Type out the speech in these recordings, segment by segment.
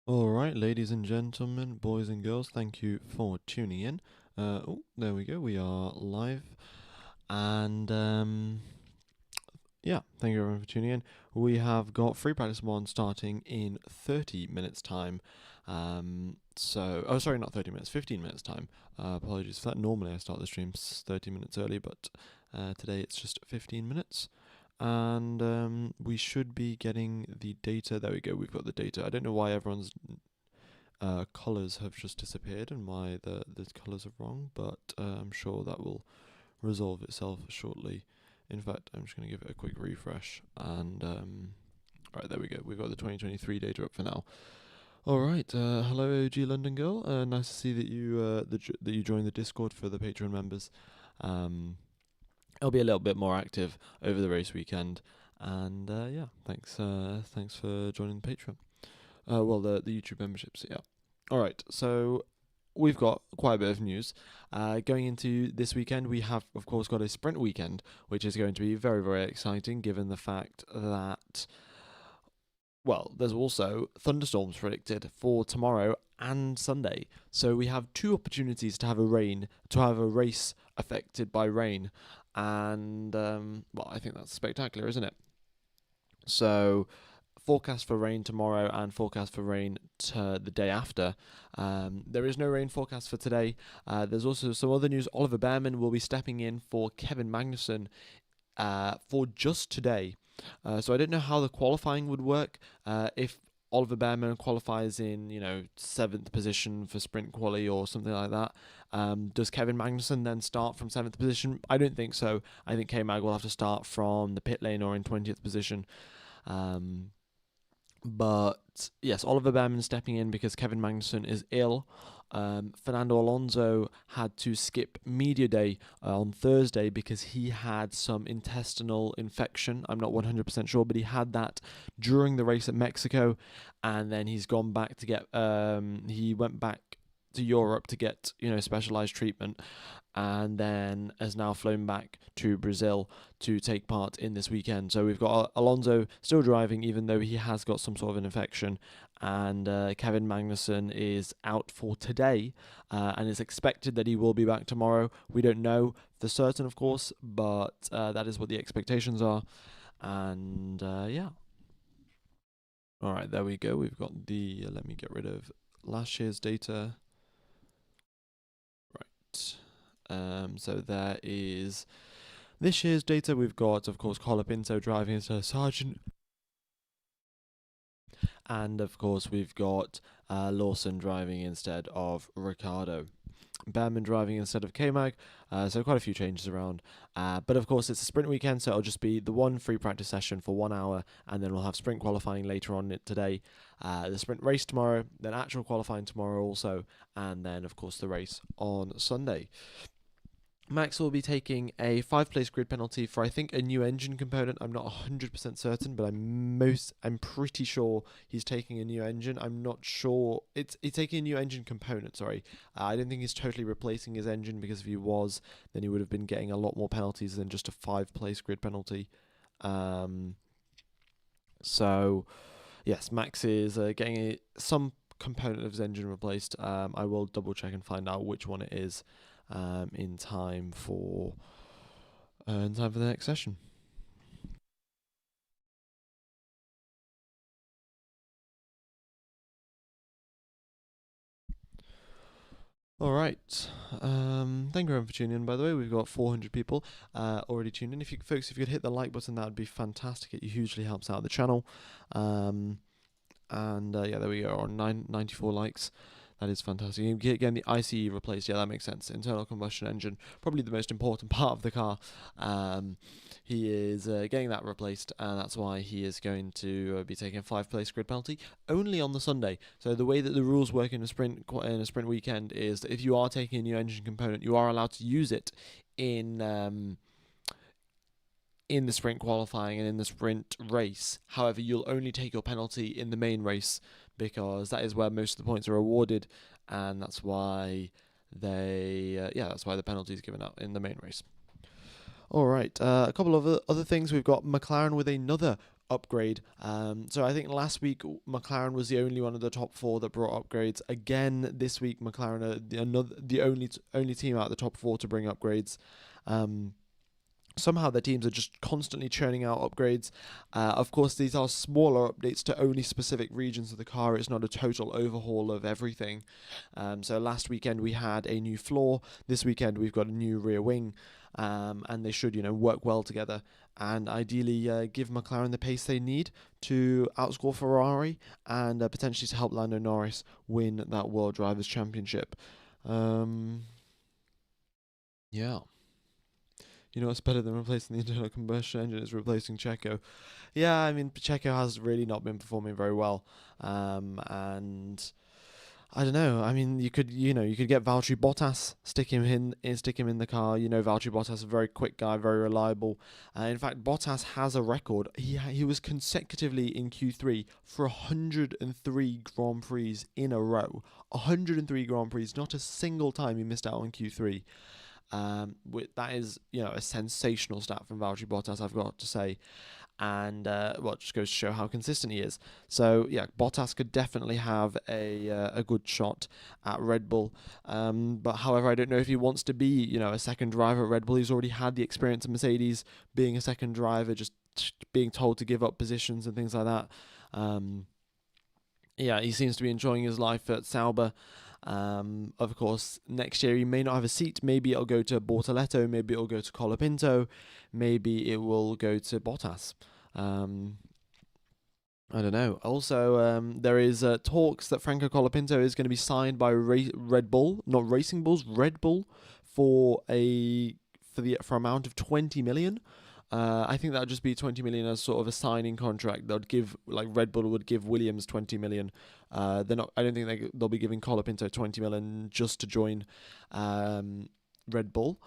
All right, ladies and gentlemen, boys and girls, thank you for tuning in. There we go. We are live, and yeah, thank you everyone for tuning in. We have got free practice one starting in 30 minutes time. Oh, sorry, not 30 minutes, 15 minutes time. Apologies for that. Normally I start the stream 30 minutes early, but today it's just 15 minutes. And we should be getting the data. There we go. We've got the data. I don't know why everyone's colors have just disappeared and why the colors are wrong, but I'm sure that will resolve itself shortly. In fact, I'm just going to give it a quick refresh, and right, there we go. We've got the 2023 data up for now. All right, hello, OG London girl. Nice to see that you that you joined the Discord for the Patreon members. I'll be a little bit more active over the race weekend, and yeah, thanks for joining the Patreon. Well, the YouTube memberships, yeah. All right, so we've got quite a bit of news. Going into this weekend, we have, of course, got a sprint weekend, which is going to be very, very exciting given the fact that, well, there's also thunderstorms predicted for tomorrow and Sunday. So we have two opportunities to have a race affected by rain. And, well, I think that's spectacular, isn't it? So forecast for rain tomorrow and forecast for rain the day after. There is no rain forecast for today. There's also some other news. Oliver Behrman will be stepping in for Kevin Magnussen for just today. So I don't know how the qualifying would work. If Oliver Behrman qualifies in, 7th position for sprint quali or something like that, does Kevin Magnussen then start from 7th position? I don't think so. I think K-Mag will have to start from the pit lane or in 20th position. But yes, Oliver Behrman stepping in because Kevin Magnussen is ill. Fernando Alonso had to skip media day on Thursday because he had some intestinal infection. I'm not 100% sure, but he had that during the race at Mexico, and then he's gone back to get. He went back to Europe to get specialized treatment, and then has now flown back to Brazil to take part in this weekend. So we've got Alonso still driving, even though he has got some sort of an infection, and Kevin Magnussen is out for today, and it's expected that he will be back tomorrow. We don't know for certain, of course, but that is what the expectations are, and yeah. All right, there we go. We've got the. Let me get rid of last year's data. Right. So there is this year's data. We've got, of course, Colapinto driving as a Sargent. And, of course, we've got Lawson driving instead of Ricardo. Behrman driving instead of K-Mag, so quite a few changes around. But, of course, it's a sprint weekend, so it'll just be the one free practice session for 1 hour, and then we'll have sprint qualifying later on today, the sprint race tomorrow, then actual qualifying tomorrow also, and then, of course, the race on Sunday. Max will be taking a 5-place grid penalty for, I think, a new engine component. I'm not 100% certain, but I'm pretty sure he's taking a new engine. I'm not sure. He's taking a new engine component, sorry. I don't think he's totally replacing his engine, because if he was, then he would have been getting a lot more penalties than just a 5-place grid penalty. So, yes, Max is getting some component of his engine replaced. I will double check and find out which one it is. In time for the next session. All right. Thank you everyone for tuning in. By the way, we've got 400 people already tuned in. If you could hit the like button, that would be fantastic. It hugely helps out the channel. And yeah, there we go. On 94 likes. That is fantastic. Again, the ICE replaced. Yeah, that makes sense. Internal combustion engine, probably the most important part of the car. He is getting that replaced, and that's why he is going to be taking a 5-place grid penalty only on the Sunday. So the way that the rules work in a sprint weekend is that if you are taking a new engine component, you are allowed to use it in the sprint qualifying and in the sprint race. However, you'll only take your penalty in the main race, because that is where most of the points are awarded, and that's why that's why the penalty is given out in the main race. All right, a couple of other things. We've got McLaren with another upgrade. So I think last week McLaren was the only one of the top four that brought upgrades. Again, this week McLaren are the only team out of the top four to bring upgrades. Somehow their teams are just constantly churning out upgrades. Of course, these are smaller updates to only specific regions of the car. It's not a total overhaul of everything. So last weekend we had a new floor. This weekend we've got a new rear wing. And they should, work well together and ideally give McLaren the pace they need to outscore Ferrari and potentially to help Lando Norris win that World Drivers' Championship. Yeah. You know what's better than replacing the internal combustion engine is replacing Checo. Yeah, I mean, Checo has really not been performing very well. And I don't know. I mean, you could get Valtteri Bottas, stick him in the car. Valtteri Bottas is a very quick guy, very reliable. In fact, Bottas has a record. He was consecutively in Q3 for 103 Grand Prix in a row. 103 Grand Prix, not a single time he missed out on Q3. That is, a sensational stat from Valtteri Bottas, I've got to say. And, it just goes to show how consistent he is. So, yeah, Bottas could definitely have a good shot at Red Bull. But, however, I don't know if he wants to be, a second driver at Red Bull. He's already had the experience of Mercedes being a second driver, just being told to give up positions and things like that. Yeah, he seems to be enjoying his life at Sauber. Of course, next year he may not have a seat. Maybe it'll go to Bortoleto, maybe it'll go to Colapinto, maybe it will go to Bottas. I don't know. Also, there is talks that Franco Colapinto is going to be signed by Red Bull, not Racing Bulls, Red Bull, for amount of 20 million. I think that would just be 20 million as sort of a signing contract. They'd give, like Red Bull would give Williams 20 million. They're not. I don't think they'll be giving Colapinto 20 million just to join Red Bull.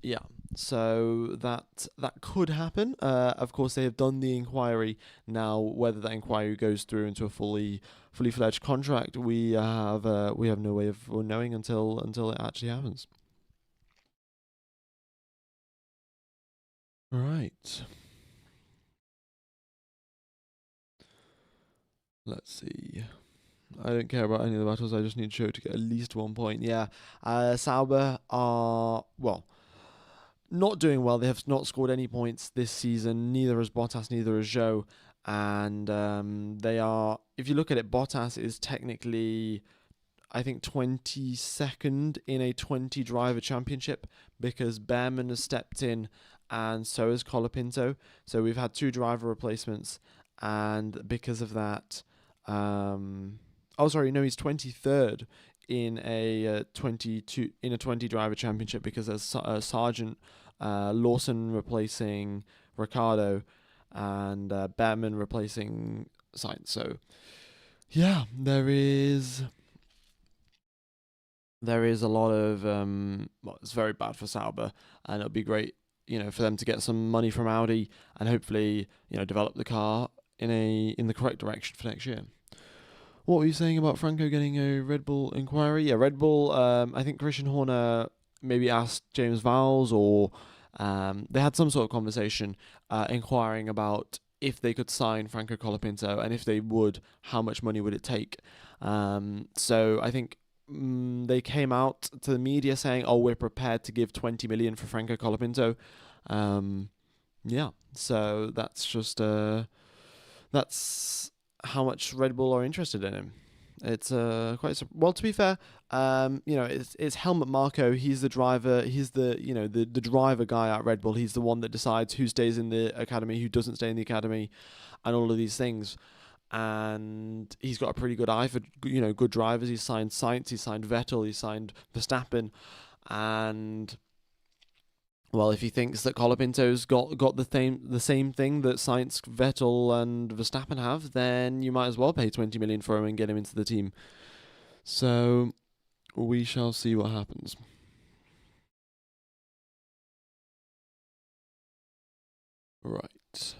Yeah, so that could happen. Of course, they have done the inquiry. Now, whether that inquiry goes through into a fully fledged contract, we have no way of knowing until it actually happens. Right. Let's see. I don't care about any of the battles. I just need Show to get at least 1 point. Yeah. Sauber are, not doing well. They have not scored any points this season. Neither has Bottas, neither has Zhou. And they are, if you look at it, Bottas is technically, I think, 22nd in a 20-driver championship because Behrman has stepped in and so has Colapinto. So we've had 2 driver replacements. And because of that, he's 23rd in a 20-driver championship because there's Sargent, Lawson replacing Ricciardo, and Behrman replacing Sainz. So, yeah, there is a lot of it's very bad for Sauber, and it'll be great, for them to get some money from Audi and hopefully, develop the car in the correct direction for next year. What were you saying about Franco getting a Red Bull inquiry? Yeah, Red Bull, I think Christian Horner maybe asked James Vowles, or they had some sort of conversation inquiring about if they could sign Franco Colapinto, and if they would, how much money would it take? So I think they came out to the media saying, we're prepared to give 20 million for Franco Colapinto. Yeah, so that's just that's how much Red Bull are interested in him. It's well. To be fair, it's Helmut Marko. He's the driver. He's the the driver guy at Red Bull. He's the one that decides who stays in the academy, who doesn't stay in the academy, and all of these things. And he's got a pretty good eye for good drivers. He's signed Sainz. He's signed Vettel. He's signed Verstappen, and well, if he thinks that Colapinto's got the same thing that Sainz, Vettel, and Verstappen have, then you might as well pay 20 million for him and get him into the team. So we shall see what happens. Right.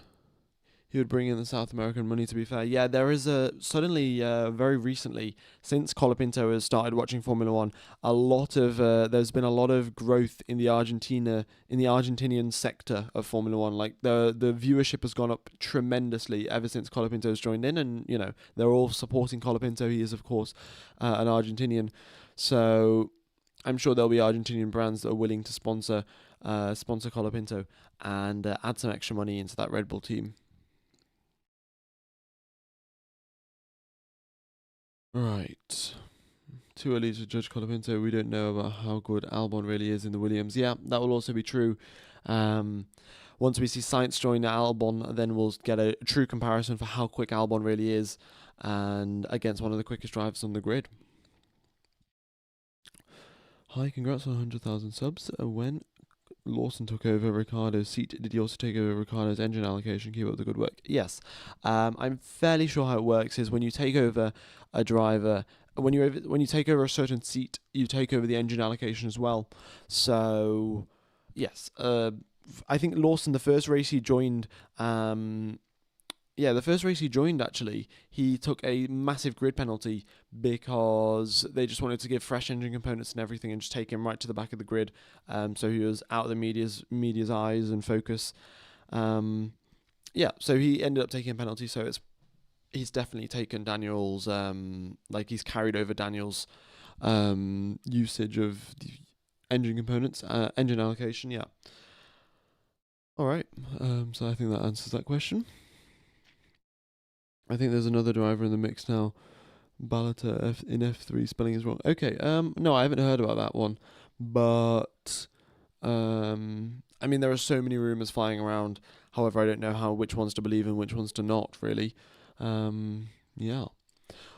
He would bring in the South American money, to be fair. Yeah, there is suddenly, very recently, since Colapinto has started watching Formula One, there's been a lot of growth in the Argentinian sector of Formula One. Like the viewership has gone up tremendously ever since Colapinto's joined in, and they're all supporting Colapinto. He is, of course, an Argentinian, so I'm sure there'll be Argentinian brands that are willing to sponsor Colapinto and add some extra money into that Red Bull team. Right. Too early to judge Colapinto. We don't know about how good Albon really is in the Williams. Yeah, that will also be true. Once we see Sainz join Albon, then we'll get a true comparison for how quick Albon really is, and against one of the quickest drivers on the grid. Hi, congrats on 100,000 subs. When Lawson took over Ricardo's seat, did he also take over Ricardo's engine allocation? Keep up the good work. Yes. I'm fairly sure how it works is when you take over a driver, when you take over a certain seat, you take over the engine allocation as well. So, yes. I think Lawson, the first race he joined, actually, he took a massive grid penalty because they just wanted to give fresh engine components and everything and just take him right to the back of the grid. So he was out of the media's eyes and focus. So he ended up taking a penalty. So he's definitely taken Daniel's, he's carried over Daniel's usage of the engine components, engine allocation. Yeah. All right. So I think that answers that question. I think there's another driver in the mix now. Balata in F3, spelling is wrong. Okay, no, I haven't heard about that one. But, I mean, there are so many rumours flying around. However, I don't know which ones to believe and which ones to not, really. Yeah.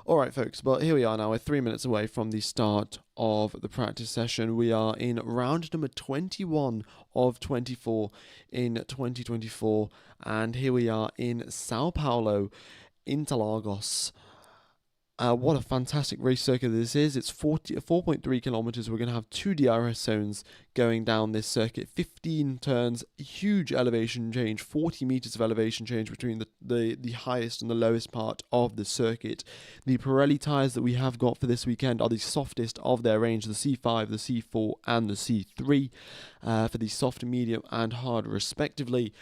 All right, folks, but here we are now. We're 3 minutes away from the start of the practice session. We are in round number 21 of 24 in 2024. And here we are in Sao Paulo, Interlagos. What a fantastic race circuit this is. It's 4.3 kilometers. We're going to have 2 DRS zones going down this circuit. 15 turns, huge elevation change, 40 meters of elevation change between the highest and the lowest part of the circuit. The Pirelli tyres that we have got for this weekend are the softest of their range, the C5, the C4 and the C3 for the soft, medium and hard respectively.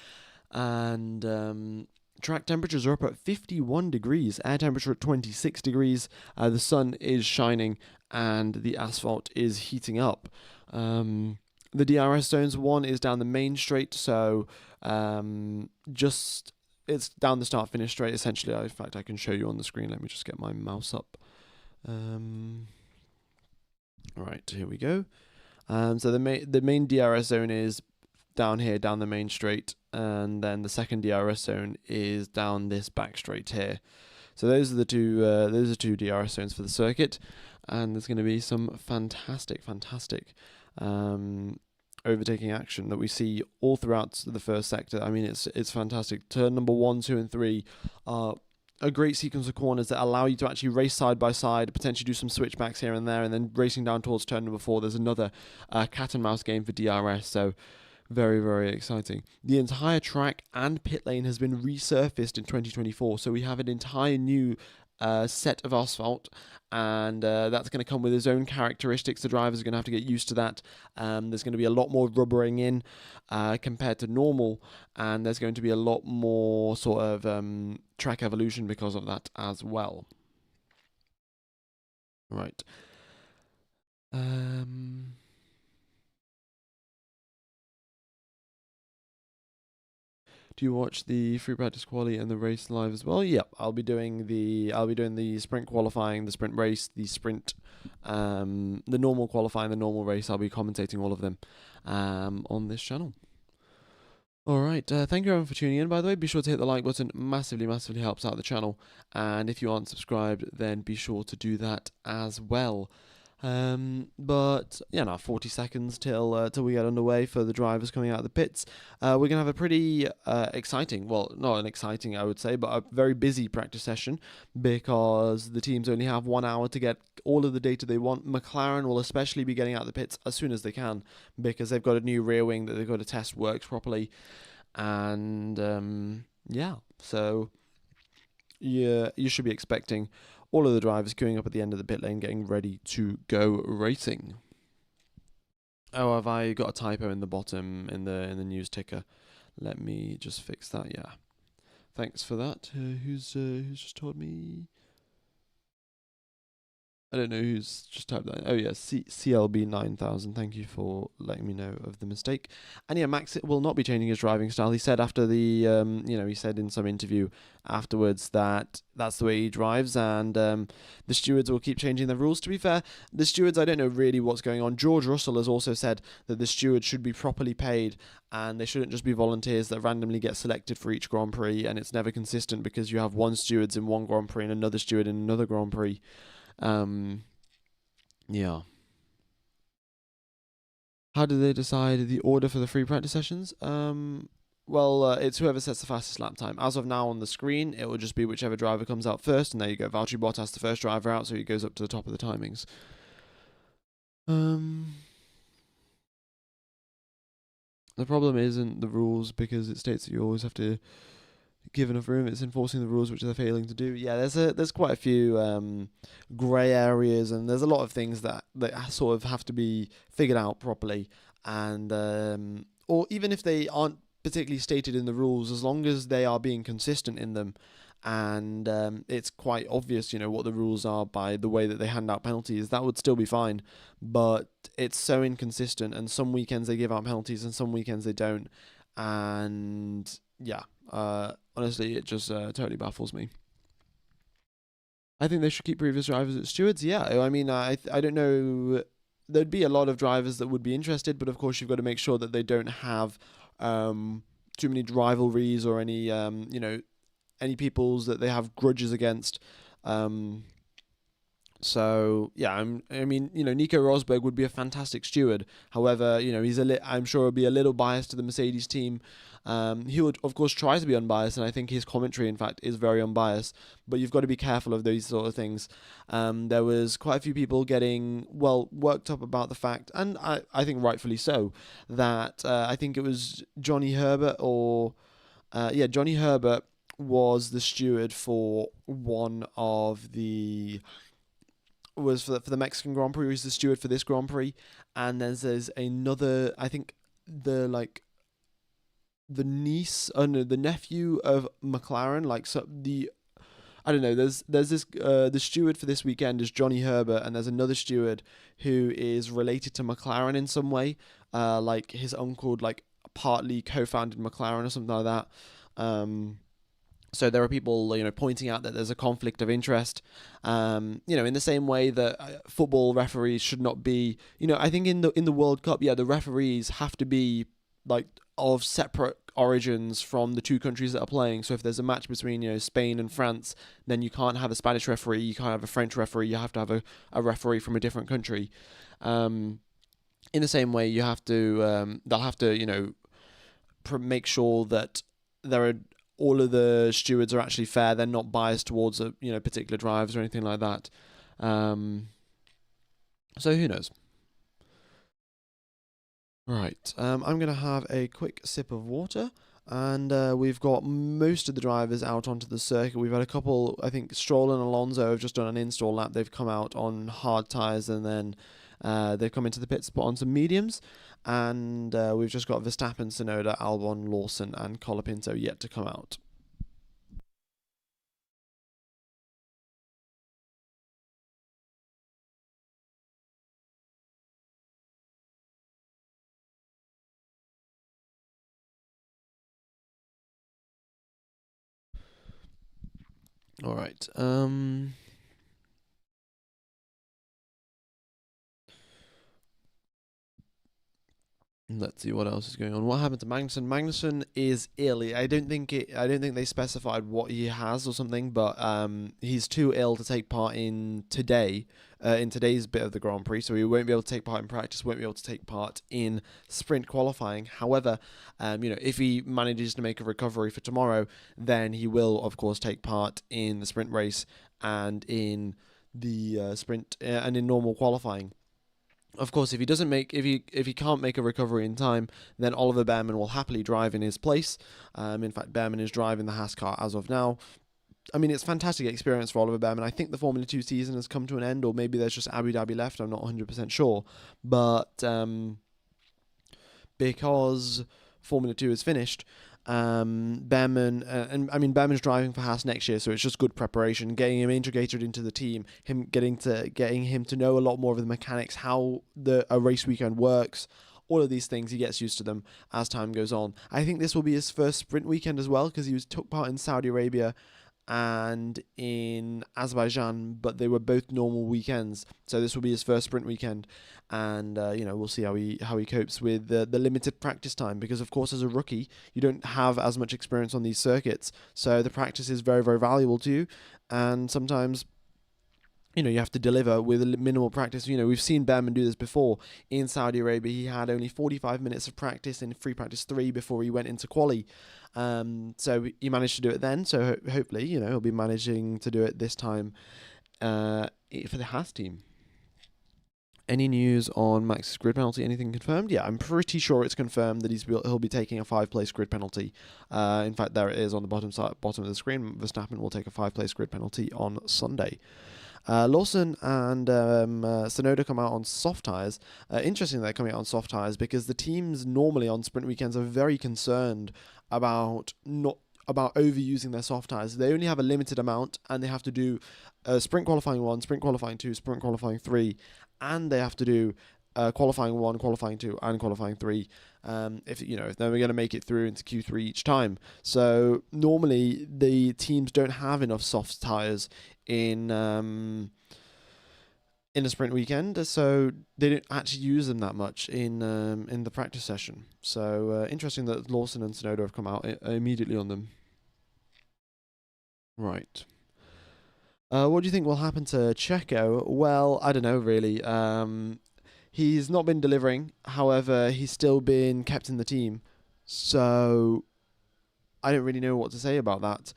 And track temperatures are up at 51 degrees, air temperature at 26 degrees, the sun is shining and the asphalt is heating up. The DRS zones, one is down the main straight, so it's down the start-finish straight, essentially. In fact, I can show you on the screen. Let me just get my mouse up. Right, here we go. So the main DRS zone is down here, down the main straight, and then the second DRS zone is down this back straight here. So those are two DRS zones for the circuit, and there's going to be some fantastic overtaking action that we see all throughout the first sector. I mean, it's fantastic. Turn number 1, 2, and 3 are a great sequence of corners that allow you to actually race side by side, potentially do some switchbacks here and there, and then racing down towards turn number 4, there's another cat and mouse game for DRS. So very, very exciting. The entire track and pit lane has been resurfaced in 2024, so we have an entire new set of asphalt, and that's going to come with its own characteristics. The drivers are going to have to get used to that. There's going to be a lot more rubbering in compared to normal, and there's going to be a lot more sort of track evolution because of that as well. Right. Do you watch the free practice quali and the race live as well? Yep, I'll be doing the sprint qualifying, the sprint race, the sprint, the normal qualifying, the normal race. I'll be commentating all of them on this channel. All right, thank you everyone for tuning in. By the way, be sure to hit the like button. Massively helps out the channel. And if you aren't subscribed, then be sure to do that as well. But yeah, now 40 seconds till we get underway for the drivers coming out of the pits. We're gonna have a pretty exciting, well, not an exciting, I would say, but a very busy practice session because the teams only have 1 hour to get all of the data they want. McLaren will especially be getting out of the pits as soon as they can because they've got a new rear wing that they've got to test works properly, and yeah. So yeah, you should be expecting all of the drivers queuing up at the end of the pit lane, getting ready to go racing. Oh, have I got a typo in the bottom in the news ticker? Let me just fix that. Yeah, thanks for that. Who's just told me? I don't know who's just typed that. Oh yeah, CLB 9000. Thank you for letting me know of the mistake. And yeah, Max will not be changing his driving style. He said after the, he said in some interview afterwards that that's the way he drives, and the stewards will keep changing the rules. To be fair, the stewards, I don't know really what's going on. George Russell has also said that the stewards should be properly paid, and they shouldn't just be volunteers that randomly get selected for each Grand Prix, and it's never consistent because you have one stewards in one Grand Prix and another steward in another Grand Prix. Yeah. How do they decide the order for the free practice sessions? Well, it's whoever sets the fastest lap time. As of now on the screen, it will just be whichever driver comes out first, and there you go. Valtteri Bottas, the first driver out, so he goes up to the top of the timings. The problem isn't the rules, because it states that you always have to give enough room. It's enforcing the rules, which they're failing to do. Yeah, there's quite a few grey areas, and there's a lot of things that sort of have to be figured out properly, and or even if they aren't particularly stated in the rules, as long as they are being consistent in them, and it's quite obvious, what the rules are by the way that they hand out penalties, that would still be fine. But it's so inconsistent, and some weekends they give out penalties, and some weekends they don't, and yeah. Honestly, it just totally baffles me. I think they should keep previous drivers as stewards. Yeah, I mean, I don't know. There'd be a lot of drivers that would be interested, but of course you've got to make sure that they don't have too many rivalries or any any peoples that they have grudges against. So yeah, I mean, Nico Rosberg would be a fantastic steward. However, I'm sure he'll be a little biased to the Mercedes team. He would, of course, try to be unbiased, and I think his commentary, in fact, is very unbiased. But you've got to be careful of those sort of things. There was quite a few people getting worked up about the fact, and I think rightfully so, that I think it was Johnny Herbert Johnny Herbert was the steward for one of the was for the Mexican Grand Prix. He's the steward for this Grand Prix, and there's another. I think the niece, no, the nephew of McLaren. I don't know. There's this the steward for this weekend is Johnny Herbert, and there's another steward who is related to McLaren in some way. Like his uncle, like partly co-founded McLaren or something like that. So there are people, pointing out that there's a conflict of interest. In the same way that football referees should not be. I think in the World Cup, the referees have to be like of separate origins from the two countries that are playing. So if there's a match between Spain and France, then you can't have a Spanish referee, you can't have a French referee, you have to have a referee from a different country. In the same way, you have to they'll have to make sure that there are all of the stewards are actually fair. They're not biased towards particular drivers or anything like that. So who knows? Right, I'm going to have a quick sip of water, and we've got most of the drivers out onto the circuit. We've had a couple, I think Stroll and Alonso have just done an install lap. They've come out on hard tyres, and then they've come into the pit spot on some mediums, and we've just got Verstappen, Tsunoda, Albon, Lawson, and Colapinto yet to come out. All right. Let's see what else is going on. What happened to Magnussen? Magnussen is ill. I don't think they specified what he has or something, but he's too ill to take part in today's bit of the Grand Prix. So he won't be able to take part in practice. Won't be able to take part in sprint qualifying. However, if he manages to make a recovery for tomorrow, then he will, of course, take part in the sprint race and in the sprint and in normal qualifying. Of course, if he can't make a recovery in time, then Oliver Behrman will happily drive in his place. In fact, Behrman is driving the Haas car as of now. I mean, it's fantastic experience for Oliver Behrman. I think the Formula 2 season has come to an end, or maybe there's just Abu Dhabi left. I'm not 100% sure. But because Formula 2 is finished, Behrman, and I mean, Behrman's driving for Haas next year, so it's just good preparation, getting him integrated into the team, getting him to know a lot more of the mechanics, how a race weekend works. All of these things, he gets used to them as time goes on. I think this will be his first sprint weekend as well, because took part in Saudi Arabia and in Azerbaijan, but they were both normal weekends. So this will be his first sprint weekend, and we'll see how he copes with the limited practice time, because of course as a rookie you don't have as much experience on these circuits, so the practice is very, very valuable to you, and sometimes you have to deliver with minimal practice. We've seen Behrman do this before. In Saudi Arabia, he had only 45 minutes of practice in free practice 3 before he went into quali. So he managed to do it then. So hopefully, he'll be managing to do it this time for the Haas team. Any news on Max's grid penalty? Anything confirmed? Yeah, I'm pretty sure it's confirmed that he'll be taking a 5-place grid penalty. In fact, there it is on the bottom of the screen. Verstappen will take a 5-place grid penalty on Sunday. Lawson and Tsunoda come out on soft tyres. Interesting they're coming out on soft tyres, because the teams normally on sprint weekends are very concerned about overusing their soft tyres. They only have a limited amount, and they have to do sprint qualifying 1, sprint qualifying 2, sprint qualifying 3, and they have to do qualifying 1, qualifying 2, and qualifying 3. If they're going to make it through into Q3 each time. So normally the teams don't have enough soft tyres in a sprint weekend, so they don't actually use them that much in the practice session. So interesting that Lawson and Tsunoda have come out immediately on them. Right. What do you think will happen to Checo? Well, I don't know really. He's not been delivering. However, he's still been kept in the team. So I don't really know what to say about that.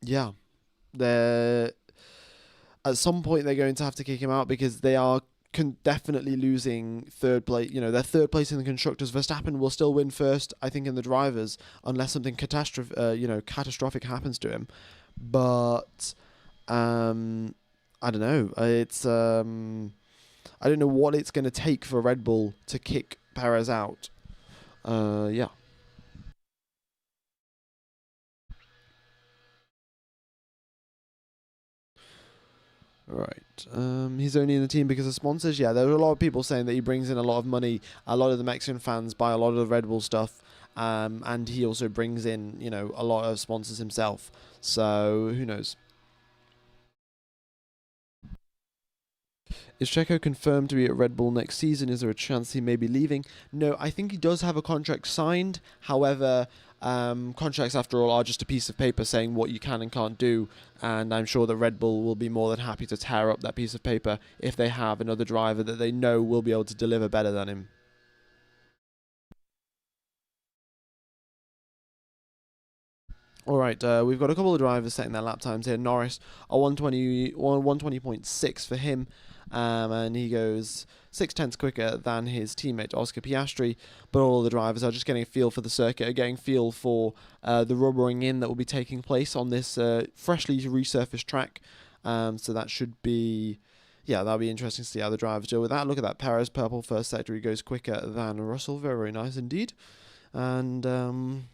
Yeah. At some point they're going to have to kick him out, because they are definitely losing third place. They're third place in the constructors. Verstappen will still win first, I think, in the drivers, unless something catastrophic happens to him. But I don't know. I don't know what it's going to take for Red Bull to kick Perez out. Yeah. Right. He's only in the team because of sponsors. Yeah, there are a lot of people saying that he brings in a lot of money. A lot of the Mexican fans buy a lot of the Red Bull stuff, and he also brings in, a lot of sponsors himself. So who knows? Is Checo confirmed to be at Red Bull next season? Is there a chance he may be leaving? No, I think he does have a contract signed. However, contracts, after all, are just a piece of paper saying what you can and can't do. And I'm sure that Red Bull will be more than happy to tear up that piece of paper if they have another driver that they know will be able to deliver better than him. All right, we've got a couple of drivers setting their lap times here. Norris, a 120.6 for him, and he goes 0.6 quicker than his teammate Oscar Piastri. But all of the drivers are just getting a feel for the circuit, are getting a feel for the rubbering in that will be taking place on this freshly resurfaced track. So that should be, that'll be interesting to see how the drivers deal with that. Look at that, Perez, purple first sector, he goes quicker than Russell. Very, very nice indeed. And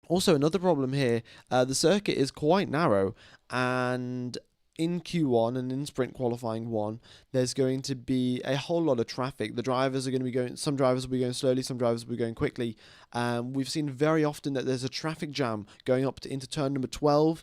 also, another problem here, the circuit is quite narrow, and in Q1 and in sprint qualifying 1, there's going to be a whole lot of traffic. The drivers are going to be going, some drivers will be going slowly, some drivers will be going quickly. We've seen very often that there's a traffic jam going into turn number 12.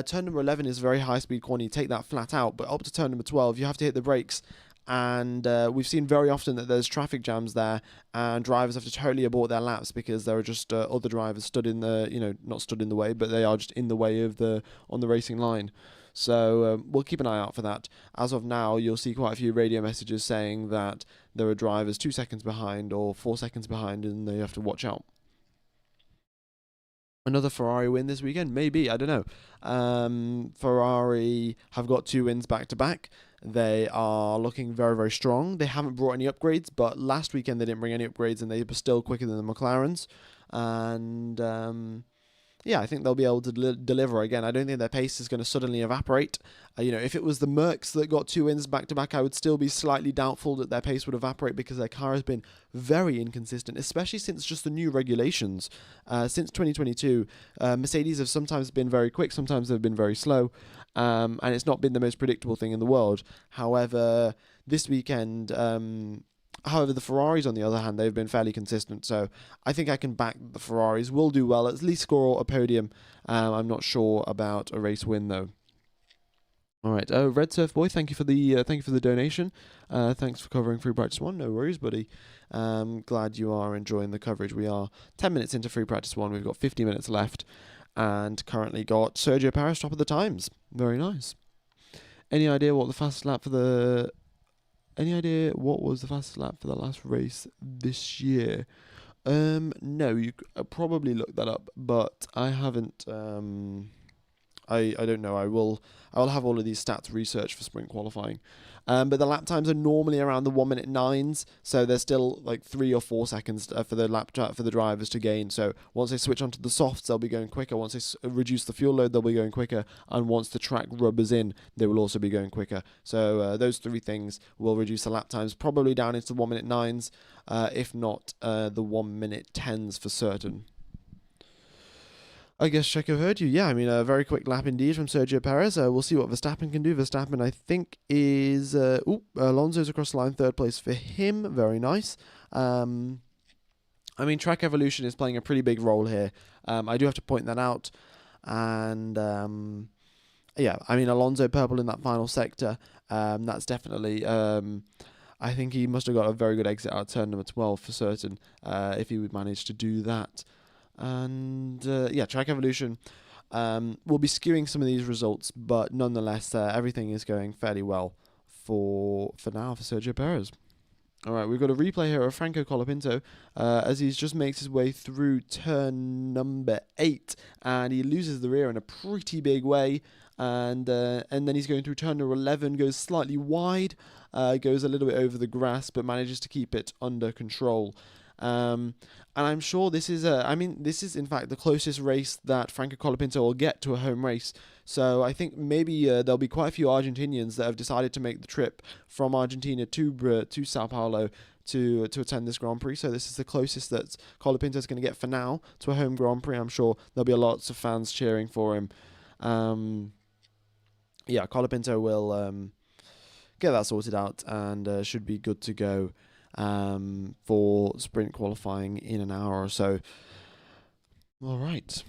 Turn number 11 is a very high speed corner, you take that flat out, but up to turn number 12, you have to hit the brakes. And we've seen very often that there's traffic jams there, and drivers have to totally abort their laps because there are just other drivers stood in the, not stood in the way, but they are just in the way of on the racing line. So we'll keep an eye out for that. As of now, you'll see quite a few radio messages saying that there are drivers 2 seconds behind or 4 seconds behind, and they have to watch out. Another Ferrari win this weekend? Maybe, I don't know. Ferrari have got 2 wins back to back. They are looking very, very strong. They haven't brought any upgrades, but last weekend they didn't bring any upgrades and they were still quicker than the McLarens. And yeah, I think they'll be able to deliver again. I don't think their pace is going to suddenly evaporate. If it was the Mercs that got 2 wins back to back, I would still be slightly doubtful that their pace would evaporate because their car has been very inconsistent, especially since just the new regulations. Since 2022, Mercedes have sometimes been very quick, sometimes they've been very slow, and it's not been the most predictable thing in the world. However, this weekend, however, the Ferraris, on the other hand, they've been fairly consistent. So I think I can back the Ferraris will do well, at least score a podium. I'm not sure about a race win though. All right, Red Surf Boy, thank you for the donation. Thanks for covering Free Practice 1. No worries, buddy. Glad you are enjoying the coverage. We are 10 minutes into Free Practice 1. We've got 50 minutes left, and currently got Sergio Perez top of the times. Very nice. Any idea what the fastest lap for the Any idea what was the fastest lap for the last race this year? No, you could probably look that up, but I haven't. I don't know. I will have all of these stats researched for sprint qualifying. But the lap times are normally around the 1 minute 9s, so there's still like 3 or 4 seconds for the drivers to gain. So once they switch onto the softs, they'll be going quicker. Once they reduce the fuel load, they'll be going quicker. And once the track rubbers in, they will also be going quicker. So those 3 things will reduce the lap times probably down into the 1 minute 9s, if not the 1 minute 10s for certain. I guess Checo heard you. Yeah, I mean, a very quick lap indeed from Sergio Perez. We'll see what Verstappen can do. Verstappen, I think, is... Alonso's across the line, 3rd place for him. Very nice. I mean, track evolution is playing a pretty big role here. I do have to point that out. And, yeah, I mean, Alonso purple in that final sector. That's definitely... I think he must have got a very good exit out of turn number 12 for certain, if he would manage to do that. And yeah, track evolution will be skewing some of these results, but nonetheless, everything is going fairly well for now for Sergio Perez. All right, we've got a replay here of Franco Colapinto as he just makes his way through turn number 8, and he loses the rear in a pretty big way. And then he's going through turn number 11, goes slightly wide, goes a little bit over the grass, but manages to keep it under control. And I'm sure this is in fact the closest race that Franco Colapinto will get to a home race. So I think maybe there'll be quite a few Argentinians that have decided to make the trip from Argentina to Sao Paulo to attend this Grand Prix. So this is the closest that Colapinto is going to get for now to a home Grand Prix. I'm sure there'll be lots of fans cheering for him. Yeah, Colapinto will get that sorted out and should be good to go for sprint qualifying in an hour or so. All right.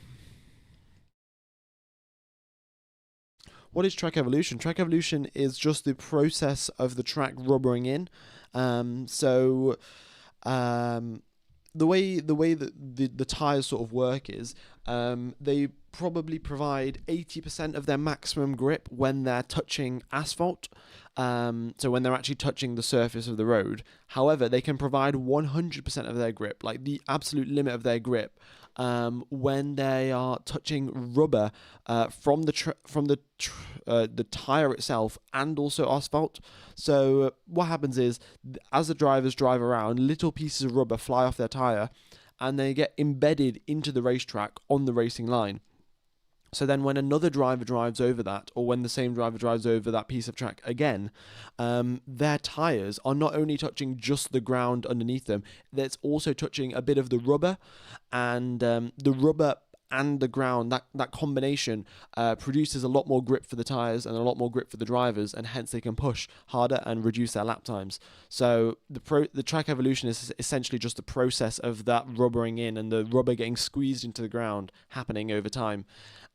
What is track evolution? Track evolution is just the process of the track rubbering in. The way that the tires sort of work is they probably provide 80% of their maximum grip when they're touching asphalt. So when they're actually touching the surface of the road. However, they can provide 100% of their grip, like the absolute limit of their grip, when they are touching rubber from the tire itself and also asphalt. So what happens is, as the drivers drive around, little pieces of rubber fly off their tire, and they get embedded into the racetrack on the racing line. So then when another driver drives over that, or when the same driver drives over that piece of track again, their tyres are not only touching just the ground underneath them, it's also touching a bit of the rubber, and the rubber and the ground, that combination produces a lot more grip for the tyres and a lot more grip for the drivers, and hence they can push harder and reduce their lap times. So the track evolution is essentially just the process of that rubbering in and the rubber getting squeezed into the ground happening over time.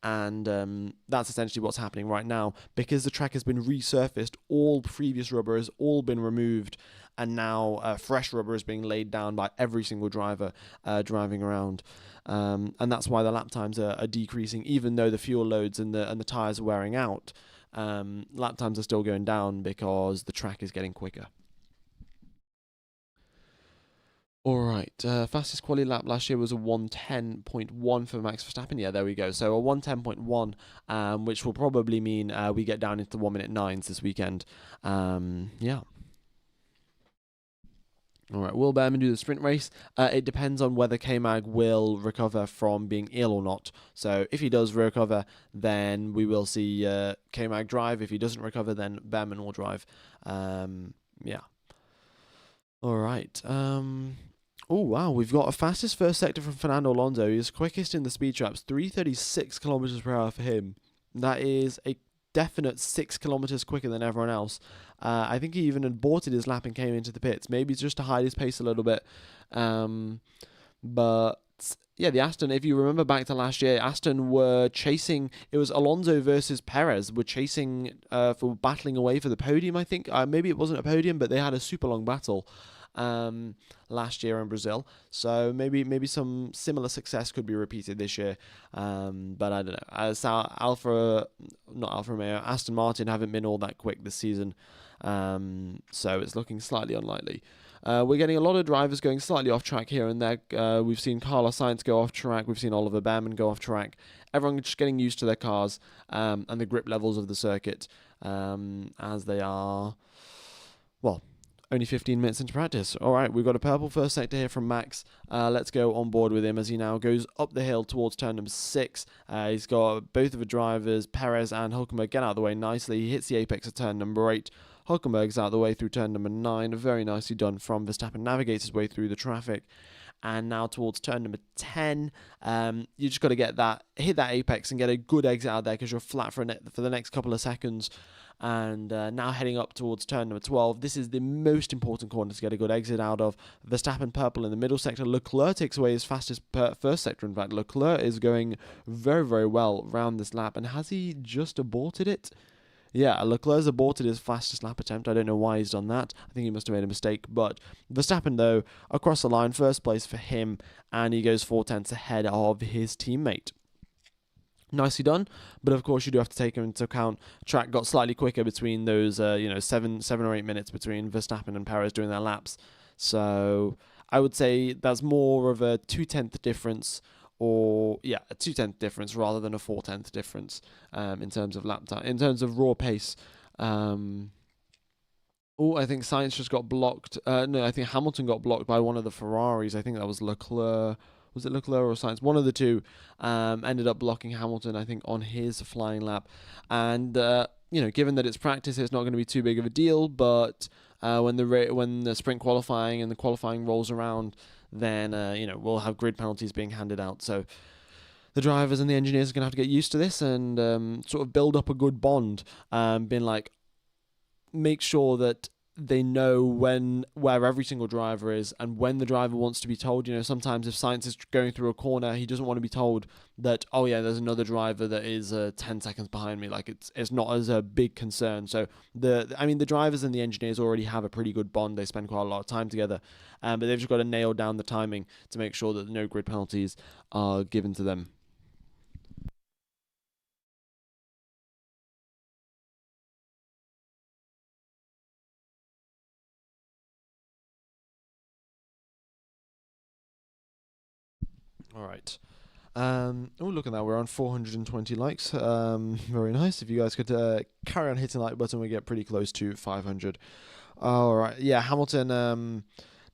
And that's essentially what's happening right now. Because the track has been resurfaced, all previous rubber has all been removed, and now fresh rubber is being laid down by every single driver driving around. And that's why the lap times are decreasing, even though the fuel loads and the tyres are wearing out. Lap times are still going down because the track is getting quicker. Alright, fastest quali lap last year was a 1:10.1 for Max Verstappen. Yeah, there we go. So a 1:10.1, which will probably mean we get down into the 1 minute 9s this weekend. Yeah. All right, will Behrman do the sprint race? It depends on whether K-Mag will recover from being ill or not. So if he does recover, then we will see K-Mag drive. If he doesn't recover, then Behrman will drive. Yeah. All right. Oh wow, we've got a fastest first sector from Fernando Alonso. He's quickest in the speed traps, 336 kilometers per hour for him. That is a definite 6 kilometers quicker than everyone else. I think he even aborted his lap and came into the pits. Maybe just to hide his pace a little bit. But yeah, the Aston, if you remember back to last year, Aston were chasing, it was Alonso versus Perez, were chasing for battling away for the podium, I think. Maybe it wasn't a podium, but they had a super long battle last year in Brazil. So maybe some similar success could be repeated this year. But I don't know. As Aston Martin haven't been all that quick this season. So it's looking slightly unlikely. We're getting a lot of drivers going slightly off track here and there. We've seen Carlos Sainz go off track. We've seen Oliver Behrman go off track. Everyone just getting used to their cars and the grip levels of the circuit as they are, well, only 15 minutes into practice. All right, we've got a purple first sector here from Max. Let's go on board with him as he now goes up the hill towards turn number 6. He's got both of the drivers, Perez and Hulkenberg, get out of the way nicely. He hits the apex of turn number 8. Hulkenberg's out of the way through turn number 9. Very nicely done from Verstappen. Navigates his way through the traffic. And now towards turn number 10, you just got to hit that apex and get a good exit out there because you're flat for the next couple of seconds. And now heading up towards turn number 12. This is the most important corner to get a good exit out of. Verstappen purple in the middle sector. Leclerc takes away his fastest first sector. In fact, Leclerc is going very, very well round this lap. And has he just aborted it? Yeah, Leclerc's aborted his fastest lap attempt. I don't know why he's done that. I think he must have made a mistake. But Verstappen, though, across the line, first place for him. And he goes 4 tenths ahead of his teammate. Nicely done, but of course you do have to take into account track got slightly quicker between those 7 or 8 minutes between Verstappen and Perez doing their laps. So I would say that's more of a 2/10 difference, or a 2/10 difference rather than a 4/10 difference in terms of lap time, in terms of raw pace. I think Sainz just got blocked. No, I think Hamilton got blocked by one of the Ferraris. I think that was Leclerc. Was it Leclerc or Sainz? One of the two ended up blocking Hamilton, I think, on his flying lap. And given that it's practice, it's not going to be too big of a deal. But when the sprint qualifying and the qualifying rolls around, then we'll have grid penalties being handed out. So the drivers and the engineers are going to have to get used to this and sort of build up a good bond. Being like, make sure that they know where every single driver is and when the driver wants to be told. Sometimes if Sainz is going through a corner, he doesn't want to be told that, oh yeah, there's another driver that is 10 seconds behind me. Like it's not as a big concern. So the drivers and the engineers already have a pretty good bond. They spend quite a lot of time together, but they've just got to nail down the timing to make sure that no grid penalties are given to them. All right. Look at that. We're on 420 likes. Very nice. If you guys could carry on hitting the like button, we get pretty close to 500. All right. Yeah, Hamilton.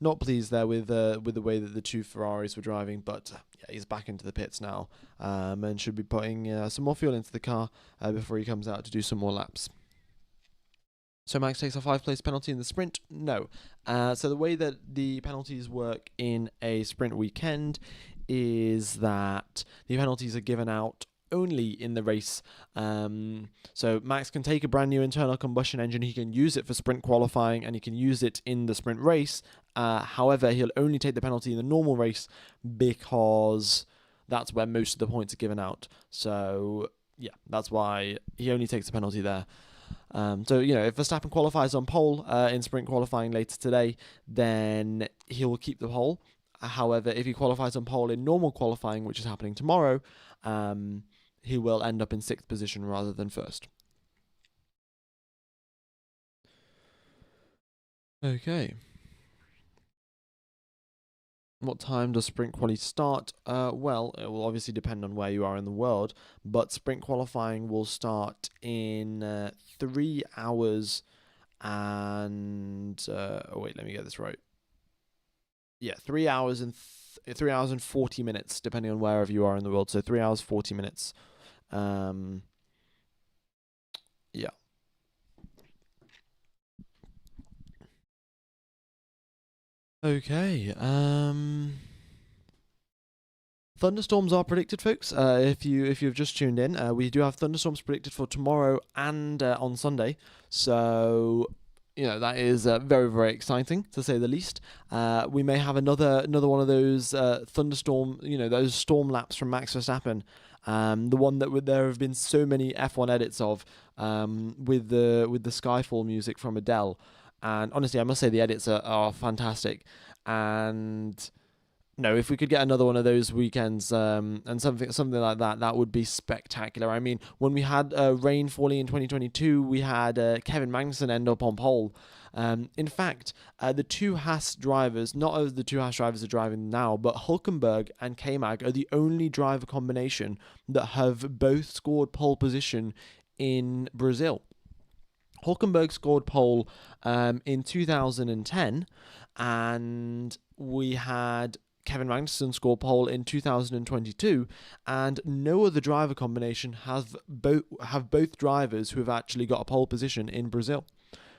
Not pleased there with the way that the two Ferraris were driving, but yeah, he's back into the pits now, and should be putting some more fuel into the car before he comes out to do some more laps. So Max takes a 5-place penalty in the sprint? No. So the way that the penalties work in a sprint weekend is that the penalties are given out only in the race. So Max can take a brand new internal combustion engine, he can use it for sprint qualifying, and he can use it in the sprint race. However, he'll only take the penalty in the normal race because that's where most of the points are given out. So yeah, that's why he only takes the penalty there. If Verstappen qualifies on pole in sprint qualifying later today, then he will keep the pole. However, if he qualifies on pole in normal qualifying, which is happening tomorrow, he will end up in 6th position rather than 1st. Okay. What time does sprint quality start? Well, it will obviously depend on where you are in the world, but sprint qualifying will start in 3 hours and oh wait, let me get this right. Yeah, 3 hours and 3 hours and 40 minutes, depending on wherever you are in the world. So 3 hours 40 minutes. Yeah. Okay. Thunderstorms are predicted, folks. If you've just tuned in, we do have thunderstorms predicted for tomorrow and on Sunday. So that is very, very exciting, to say the least. We may have another one of those thunderstorm, those storm laps from Max Verstappen. The one that there have been so many F1 edits of, with the Skyfall music from Adele. And honestly, I must say the edits are fantastic. And no, if we could get another one of those weekends, and something like that, that would be spectacular. I mean, when we had rain falling in 2022, we had Kevin Magnussen end up on pole. In fact, the two Haas drivers, not as the two Haas drivers are driving now, but Hulkenberg and K-Mag are the only driver combination that have both scored pole position in Brazil. Hulkenberg scored pole in 2010, and we had Kevin Magnussen score pole in 2022, and no other driver combination have both drivers who have actually got a pole position in Brazil,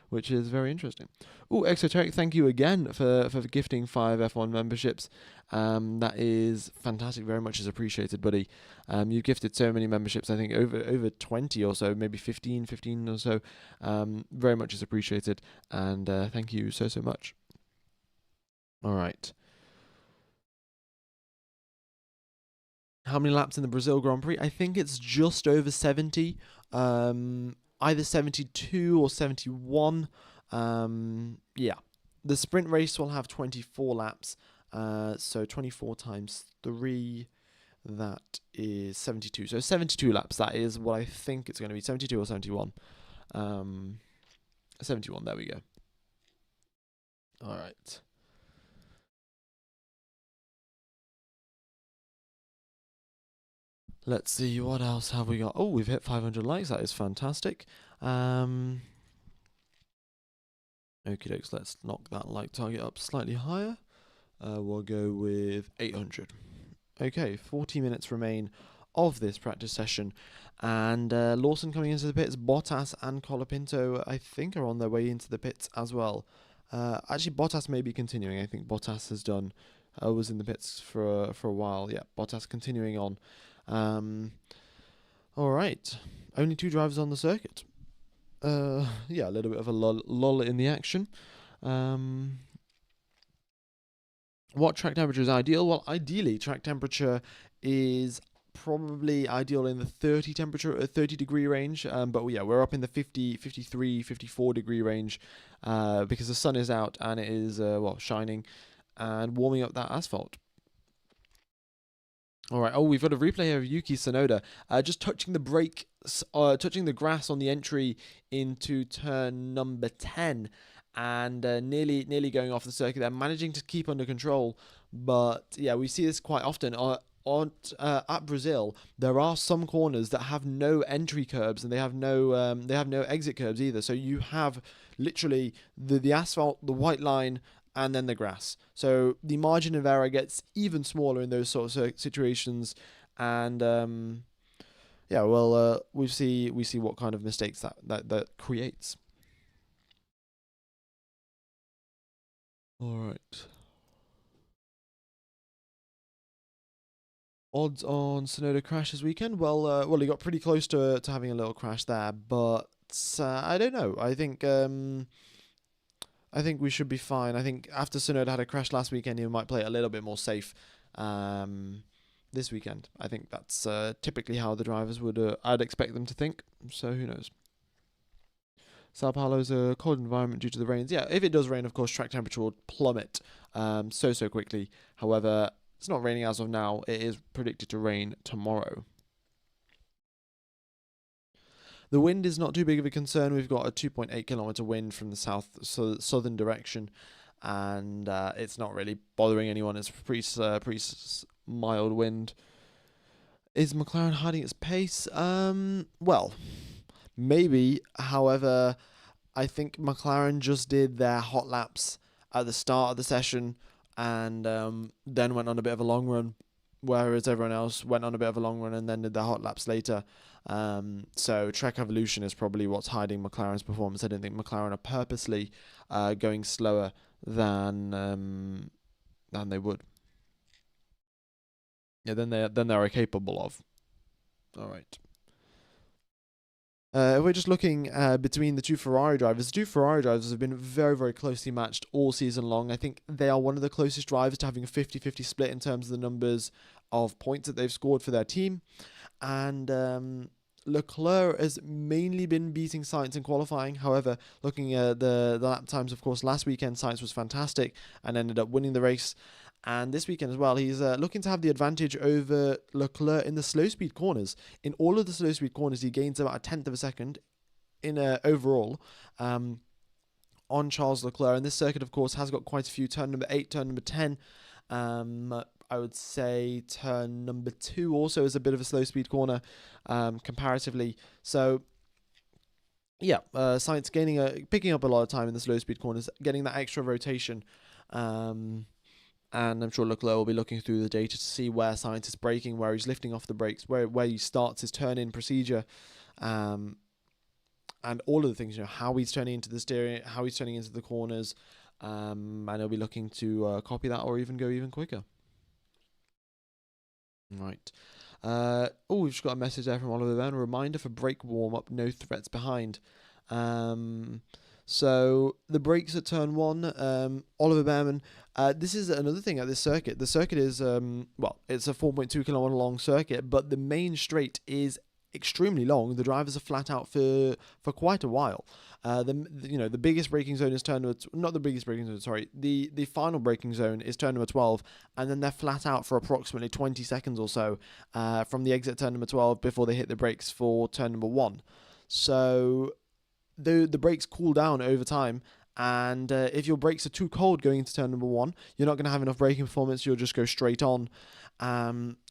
which is very interesting. Oh, Exoteric, thank you again for gifting 5 F1 memberships. That is fantastic. Very much is appreciated, buddy. You've gifted so many memberships. I think over 20 or so, maybe 15 or so. Very much is appreciated, and thank you so much. All right. How many laps in the Brazil Grand Prix? I think it's just over 70. Either 72 or 71. Yeah. The sprint race will have 24 laps. So 24 times 3, that is 72. So 72 laps, that is what I think it's going to be. 72 or 71. 71, there we go. All right. Let's see, what else have we got? Oh, we've hit 500 likes. That is fantastic. Okie dokes, let's knock that like target up slightly higher. We'll go with 800. Okay, 40 minutes remain of this practice session. And Lawson coming into the pits. Bottas and Colapinto, I think, are on their way into the pits as well. Actually, Bottas may be continuing. I think Bottas has done... was in the pits for a while. Yeah, Bottas continuing on. All right. Only 2 drivers on the circuit. Yeah, a little bit of a lull in the action. What track temperature is ideal? Well, ideally, track temperature is probably ideal in the 30 degree range. But yeah, we're up in the 50, 53, 54 degree range because the sun is out and it is, shining and warming up that asphalt. All right. Oh, we've got a replay here of Yuki Tsunoda just touching the brake, touching the grass on the entry into turn number 10, and nearly going off the circuit. They're managing to keep under control, but yeah, we see this quite often. At Brazil, there are some corners that have no entry curbs and they have no exit curbs either. So you have literally the asphalt, the white line, and then the grass. So the margin of error gets even smaller in those sort of situations, and yeah, well, we see what kind of mistakes that creates. All right. Odds on Tsunoda crash this weekend? Well, he got pretty close to having a little crash there, but I don't know. I think we should be fine. I think after Tsunoda had a crash last weekend, he might play it a little bit more safe this weekend. I think that's typically how the drivers would, I'd expect them to think. So who knows? Sao Paulo's a cold environment due to the rains. Yeah, if it does rain, of course, track temperature will plummet so quickly. However, it's not raining as of now. It is predicted to rain tomorrow. The wind is not too big of a concern. We've got a 2.8 kilometer wind from the southern direction. and it's not really bothering anyone. It's pretty mild wind. Is McLaren hiding its pace? Well, maybe. However, I think McLaren just did their hot laps at the start of the session and then went on a bit of a long run, whereas everyone else went on a bit of a long run and then did their hot laps later. So track evolution is probably what's hiding McLaren's performance. I don't think McLaren are purposely going slower than they would. Yeah, than they're capable of. All right. We're just looking between the two Ferrari drivers. The two Ferrari drivers have been very, very closely matched all season long. I think they are one of the closest drivers to having a 50-50 split in terms of the numbers of points that they've scored for their team. And Leclerc has mainly been beating Sainz in qualifying. However, looking at the lap times, of course, last weekend Sainz was fantastic and ended up winning the race. And this weekend as well, he's looking to have the advantage over Leclerc in the slow speed corners. In all of the slow speed corners, he gains about a tenth of a second in overall on Charles Leclerc. And this circuit, of course, has got quite a few. Turn number 8, turn number 10. I would say turn number 2 also is a bit of a slow speed corner comparatively. So yeah, Sainz picking up a lot of time in the slow speed corners, getting that extra rotation. And I'm sure Leclerc will be looking through the data to see where Sainz is braking, where he's lifting off the brakes, where he starts his turn-in procedure, and all of the things, how he's turning into the steering, how he's turning into the corners, and he'll be looking to copy that or even go even quicker. Right. We've just got a message there from Oliver Byrne. A reminder for brake warm-up, no threats behind. So the brakes at turn 1, Oliver Behrman. This is another thing at this circuit. The circuit is it's a 4.2 kilometer long circuit, but the main straight is extremely long. The drivers are flat out for quite a while. The biggest braking zone is turn number not the biggest braking zone. Sorry, the final braking zone is turn number 12, and then they're flat out for approximately 20 seconds or so from the exit turn number 12 before they hit the brakes for turn number 1. So the brakes cool down over time, and if your brakes are too cold going into turn number 1, you're not going to have enough braking performance. You'll just go straight on.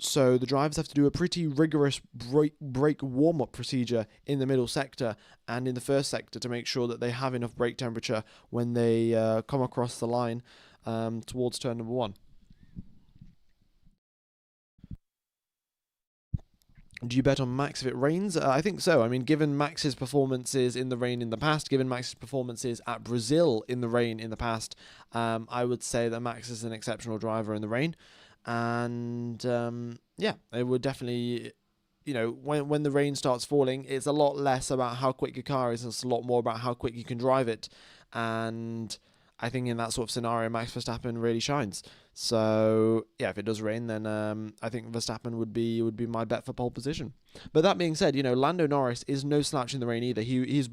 So the drivers have to do a pretty rigorous brake warm-up procedure in the middle sector and in the first sector to make sure that they have enough brake temperature when they come across the line towards turn number 1. Do you bet on Max if it rains? I think so. I mean, given Max's performances in the rain in the past, given Max's performances at Brazil in the rain in the past, I would say that Max is an exceptional driver in the rain. And it would definitely, when the rain starts falling, it's a lot less about how quick your car is. It's a lot more about how quick you can drive it. And I think in that sort of scenario, Max Verstappen really shines. So yeah, if it does rain, then I think Verstappen would be my bet for pole position. But that being said, Lando Norris is no slouch in the rain either. He's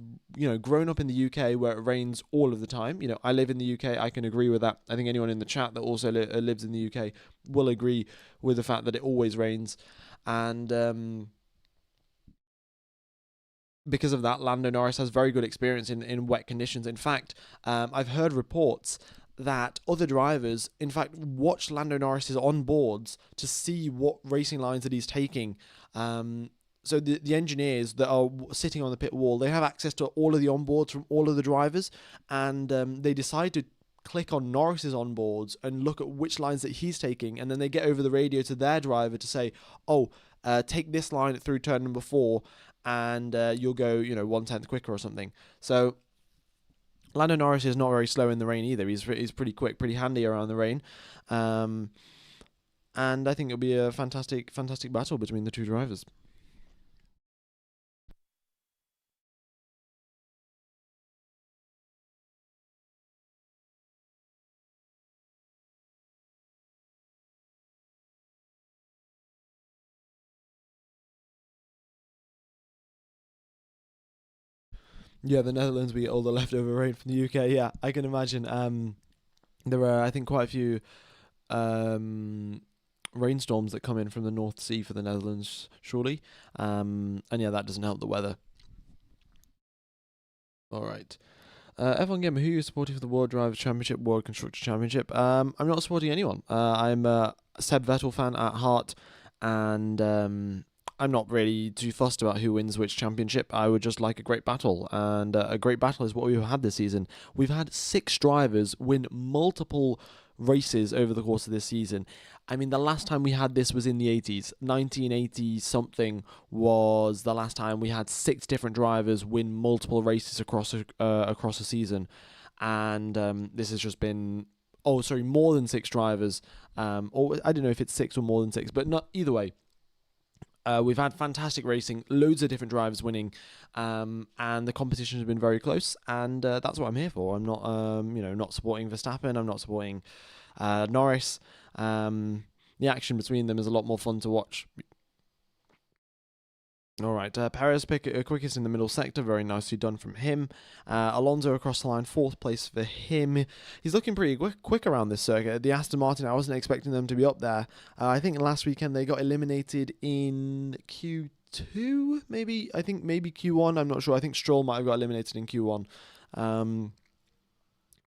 grown up in the UK where it rains all of the time. I live in the UK. I can agree with that. I think anyone in the chat that also lives in the UK will agree with the fact that it always rains, and because of that, Lando Norris has very good experience in wet conditions. In fact, I've heard reports that other drivers, in fact, watch Lando Norris's onboards to see what racing lines that he's taking. So the engineers that are sitting on the pit wall, they have access to all of the onboards from all of the drivers, and they decide to click on Norris's onboards and look at which lines that he's taking, and then they get over the radio to their driver to say, take this line through turn number 4, and you'll go 1/10 quicker or something. So Lando Norris is not very slow in the rain either. He's pretty quick, pretty handy around the rain, and I think it'll be a fantastic battle between the two drivers. Yeah, the Netherlands, we get all the leftover rain from the UK. Yeah, I can imagine. There are, I think, quite a few rainstorms that come in from the North Sea for the Netherlands, surely. And yeah, that doesn't help the weather. All right. F1 Gamer, who are you supporting for the World Drivers' Championship, World Constructors' Championship? I'm not supporting anyone. I'm a Seb Vettel fan at heart, and I'm not really too fussed about who wins which championship. I would just like a great battle, and a great battle is what we've had this season. We've had 6 drivers win multiple races over the course of this season. I mean, the last time we had this was in the 80s. 1980 something was the last time we had 6 different drivers win multiple races across a season, and this has just been more than 6 drivers. Or I don't know if it's 6 or more than 6, but not either way. We've had fantastic racing, loads of different drivers winning, and the competition has been very close. And that's what I'm here for. I'm not, not supporting Verstappen. I'm not supporting Norris. The action between them is a lot more fun to watch. All right, Perez quickest in the middle sector, very nicely done from him. Alonso across the line, 4th place for him. He's looking pretty quick around this circuit. The Aston Martin, I wasn't expecting them to be up there. I think last weekend they got eliminated in Q2, maybe. I think maybe Q1, I'm not sure. I think Stroll might have got eliminated in Q1.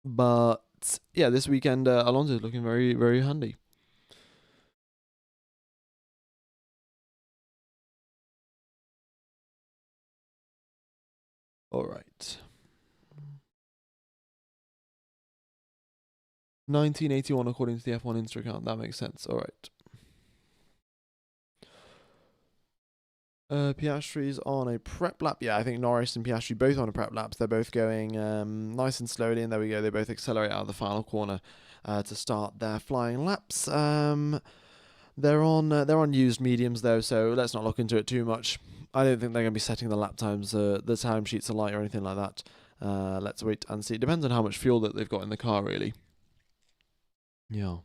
But yeah, this weekend Alonso is looking very, very handy. All right. 1981 according to the F1 Insta account. That makes sense. All right. Piastri's on a prep lap. Yeah, I think Norris and Piastri both on a prep laps. They're both going nice and slowly, and there we go. They both accelerate out of the final corner to start their flying laps. They're on used mediums though, so let's not look into it too much. I don't think they're going to be setting the lap times, the timesheets alight or anything like that. Let's wait and see. It depends on how much fuel that they've got in the car, really. Yeah.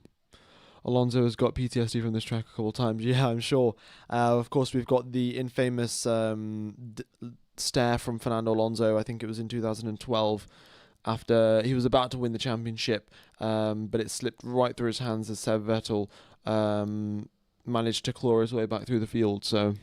Alonso has got PTSD from this track a couple of times. Yeah, I'm sure. Of course, we've got the infamous stare from Fernando Alonso. I think it was in 2012, after he was about to win the championship, but it slipped right through his hands as Seb Vettel managed to claw his way back through the field. So,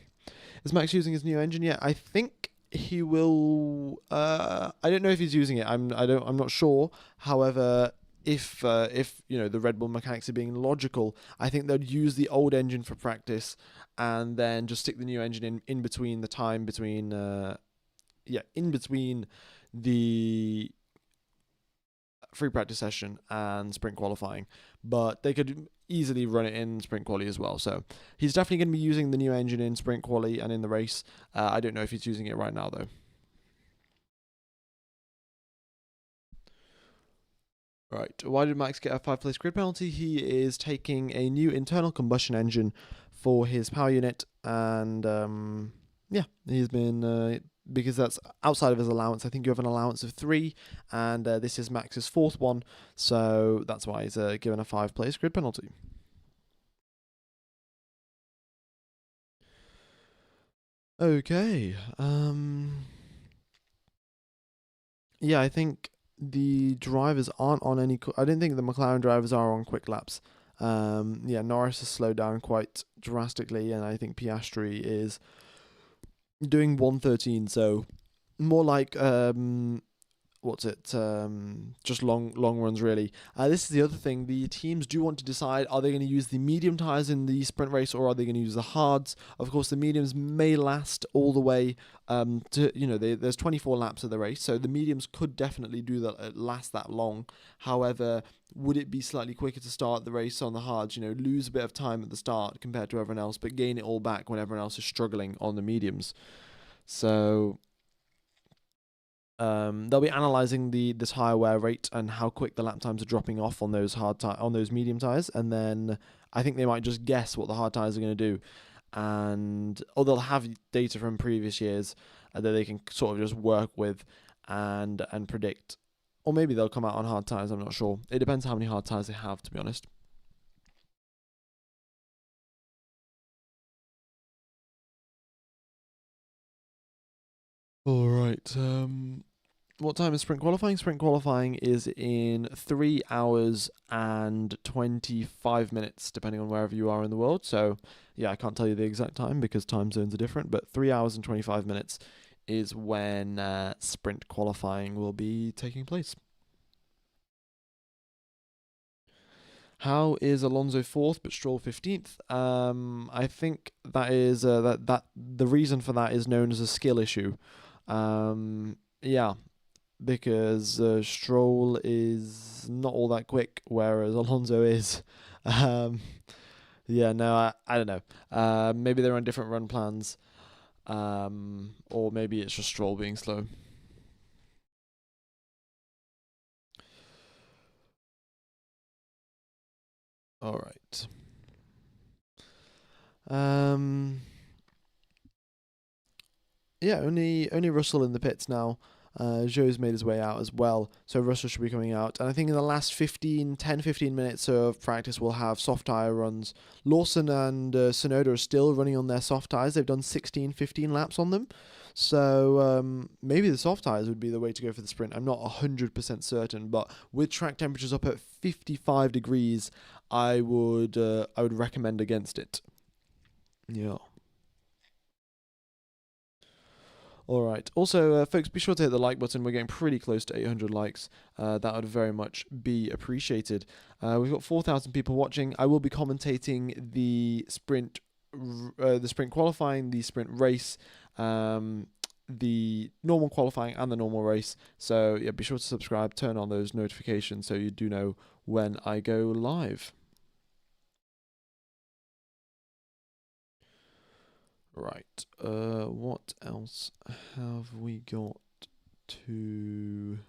is Max using his new engine yet? I think he will. I don't know if he's using it. I'm not sure. However, if the Red Bull mechanics are being logical, I think they'd use the old engine for practice, and then just stick the new engine in between the time between in between the free practice session and sprint qualifying. But they could easily run it in sprint quali as well. So he's definitely going to be using the new engine in sprint quali and in the race. I don't know if he's using it right now though. Right, why did Max get a 5-place grid penalty? He is taking a new internal combustion engine for his power unit, and he's been because that's outside of his allowance. I think you have an allowance of 3, and this is Max's 4th one, so that's why he's given a 5-place grid penalty. Okay, yeah, I think the drivers aren't on any. I don't think the McLaren drivers are on quick laps. Norris has slowed down quite drastically, and I think Piastri is doing 1:13. So more like just long runs really. This is the other thing. The teams do want to decide: are they going to use the medium tires in the sprint race, or are they going to use the hards? Of course, the mediums may last all the way there's 24 laps of the race, so the mediums could definitely do that, last that long. However, would it be slightly quicker to start the race on the hards? Lose a bit of time at the start compared to everyone else, but gain it all back when everyone else is struggling on the mediums. So they'll be analysing the tire wear rate and how quick the lap times are dropping off on those on those medium tires, and then I think they might just guess what the hard tires are going to do, or they'll have data from previous years that they can sort of just work with and predict, or maybe they'll come out on hard tires. I'm not sure. It depends how many hard tires they have, to be honest. All right. What time is sprint qualifying? Sprint qualifying is in 3 hours and 25 minutes, depending on wherever you are in the world. So, yeah, I can't tell you the exact time because time zones are different, but 3 hours and 25 minutes is when sprint qualifying will be taking place. How is Alonso 4th but Stroll 15th? I think that is that the reason for that is known as a skill issue. Yeah, because Stroll is not all that quick, whereas Alonso is. Yeah, no, I don't know. Maybe they're on different run plans, or maybe it's just Stroll being slow. All right. Yeah, only Russell in the pits now. Zhou's made his way out as well, so Russell should be coming out. And I think in the last 10, 15 minutes of practice, we'll have soft tyre runs. Lawson and Tsunoda are still running on their soft tyres. They've done 16, 15 laps on them. So maybe the soft tyres would be the way to go for the sprint. I'm not 100% certain, but with track temperatures up at 55 degrees, I would recommend against it. Yeah. All right. Also, folks, be sure to hit the like button. We're getting pretty close to 800 likes. That would very much be appreciated. We've got 4,000 people watching. I will be commentating the sprint qualifying, the sprint race, the normal qualifying, and the normal race. So yeah, be sure to subscribe, turn on those notifications so you do know when I go live. Right. What else have we got to...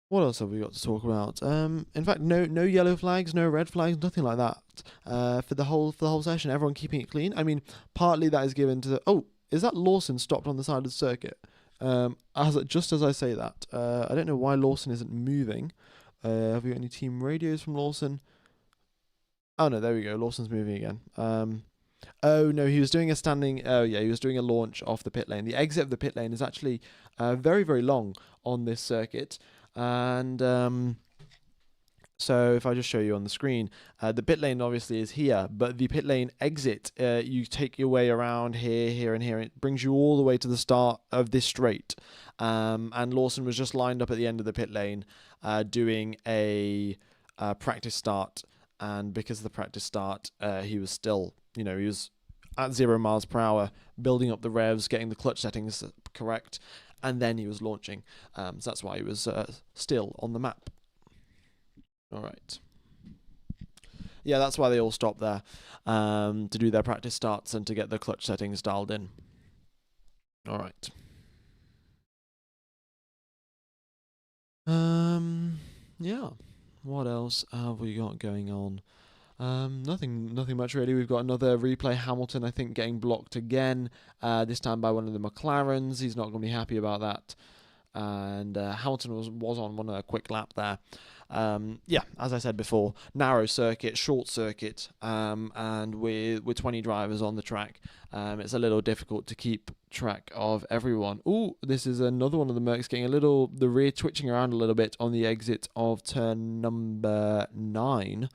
What else have we got to talk about? In fact, no yellow flags, no red flags, nothing like that. For the whole session, everyone keeping it clean. I mean, partly that is given to the... Oh, is that Lawson stopped on the side of the circuit? Just as I say that, I don't know why Lawson isn't moving. Have we got any team radios from Lawson? Oh no, there we go. Lawson's moving again. Oh no, he was doing a standing. Oh yeah, he was doing a launch off the pit lane. The exit of the pit lane is actually very, very long on this circuit, and so if I just show you on the screen, the pit lane obviously is here, but the pit lane exit, you take your way around here, here, and here. And it brings you all the way to the start of this straight. And Lawson was just lined up at the end of the pit lane, doing a practice start. And because of the practice start, he was still, he was at 0 miles per hour, building up the revs, getting the clutch settings correct, and then he was launching. So that's why he was still on the map. All right. Yeah, that's why they all stopped there, to do their practice starts and to get the clutch settings dialed in. All right. Yeah. What else have we got going on? Nothing much really. We've got another replay. Hamilton, I think, getting blocked again. This time by one of the McLarens. He's not going to be happy about that. And Hamilton was on one quick lap there. Yeah, as I said before, narrow circuit, short circuit, and with 20 drivers on the track, it's a little difficult to keep track of everyone. Ooh, this is another one of the Mercs getting the rear twitching around a little bit on the exit of turn number 9.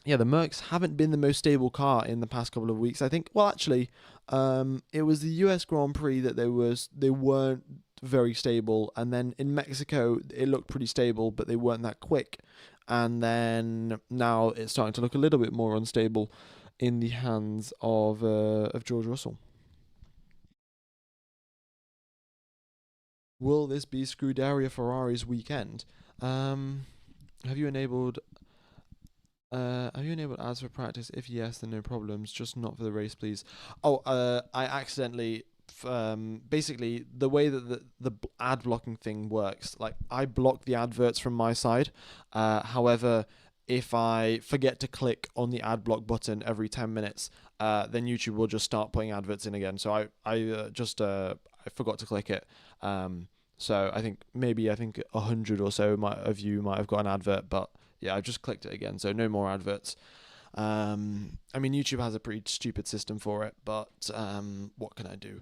Yeah, the Mercs haven't been the most stable car in the past couple of weeks. I think, well, actually, it was the US Grand Prix that they weren't very stable, and then in Mexico it looked pretty stable, but they weren't that quick. And then now it's starting to look a little bit more unstable in the hands of George Russell. Will this be Scuderia Ferrari's weekend? Have you enabled ads for practice? If yes, then no problems. Just not for the race, please. Oh, I accidentally. Basically, the way that the ad blocking thing works, like I block the adverts from my side. However, if I forget to click on the ad block button every 10 minutes, then YouTube will just start putting adverts in again. So I forgot to click it. So I think 100 or so of you might have got an advert, but yeah, I just clicked it again. So no more adverts. I mean, YouTube has a pretty stupid system for it, but what can I do?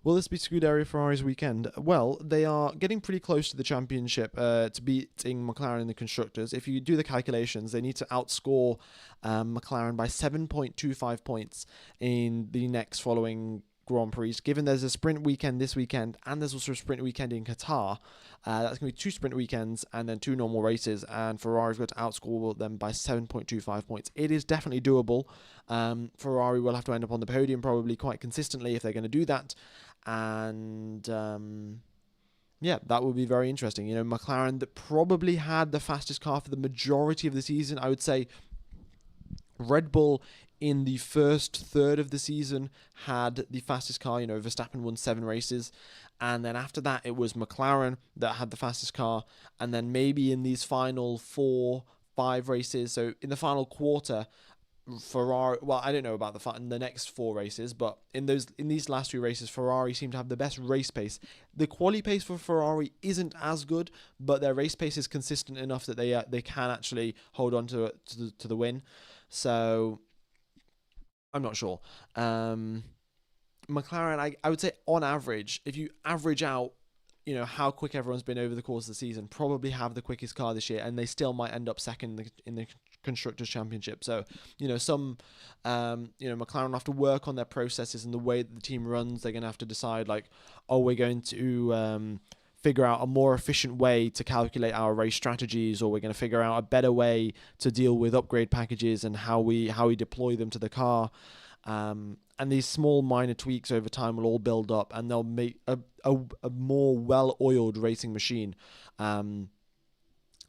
Will this be Scuderia Ferrari's weekend? Well, they are getting pretty close to the championship to beating McLaren in the Constructors. If you do the calculations, they need to outscore McLaren by 7.25 points in the next following Grand Prix. Given there's a sprint weekend this weekend and there's also a sprint weekend in Qatar, that's going to be 2 sprint weekends and then 2 normal races, and Ferrari's got to outscore them by 7.25 points. It is definitely doable. Ferrari will have to end up on the podium probably quite consistently if they're going to do that, and yeah, that would be very interesting. You know, McLaren that probably had the fastest car for the majority of the season. I would say Red Bull in the first third of the season had the fastest car. You know, Verstappen won 7 races, and then after that it was McLaren that had the fastest car, and then maybe in these final 4-5 races, so in the final quarter, Ferrari, well, I don't know about the next 4 races, but in these last 3 races, Ferrari seemed to have the best race pace. The quali pace for Ferrari isn't as good, but their race pace is consistent enough that they can actually hold on to the win. So I'm not sure. McLaren, I would say on average, if you average out, you know, how quick everyone's been over the course of the season, probably have the quickest car this year, and they still might end up second in the Constructors' Championship. So, you know, McLaren have to work on their processes and the way that the team runs. They're going to have to decide, like, we're going to figure out a more efficient way to calculate our race strategies, or we're going to figure out a better way to deal with upgrade packages and how we deploy them to the car. And these small minor tweaks over time will all build up, and they'll make a more well-oiled racing machine.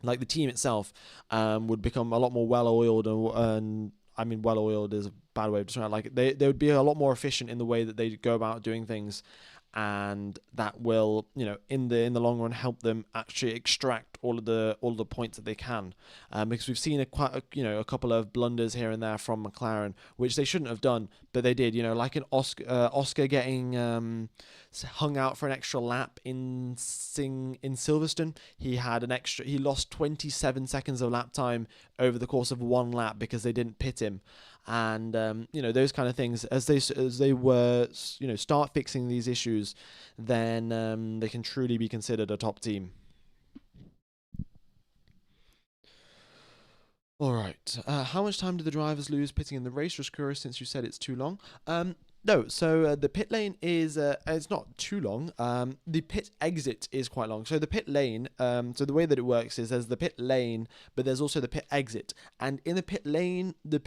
Like the team itself would become a lot more well-oiled, and I mean, well-oiled is a bad way of describing it. Like they would be a lot more efficient in the way that they go about doing things, and that will, you know, in the long run help them actually extract all of the points that they can, because we've seen a couple of blunders here and there from McLaren, which they shouldn't have done, but they did. You know, like Oscar getting hung out for an extra lap in Silverstone. He lost 27 seconds of lap time over the course of 1 lap because they didn't pit him. And you know, those kind of things, as they were, you know, start fixing these issues, then they can truly be considered a top team. All right. How much time do the drivers lose pitting in the race, Rascura, since you said it's too long? No, so the pit lane is it's not too long. The pit exit is quite long. So the pit lane, so the way that it works is there's the pit lane, but there's also the pit exit. And in the pit lane, the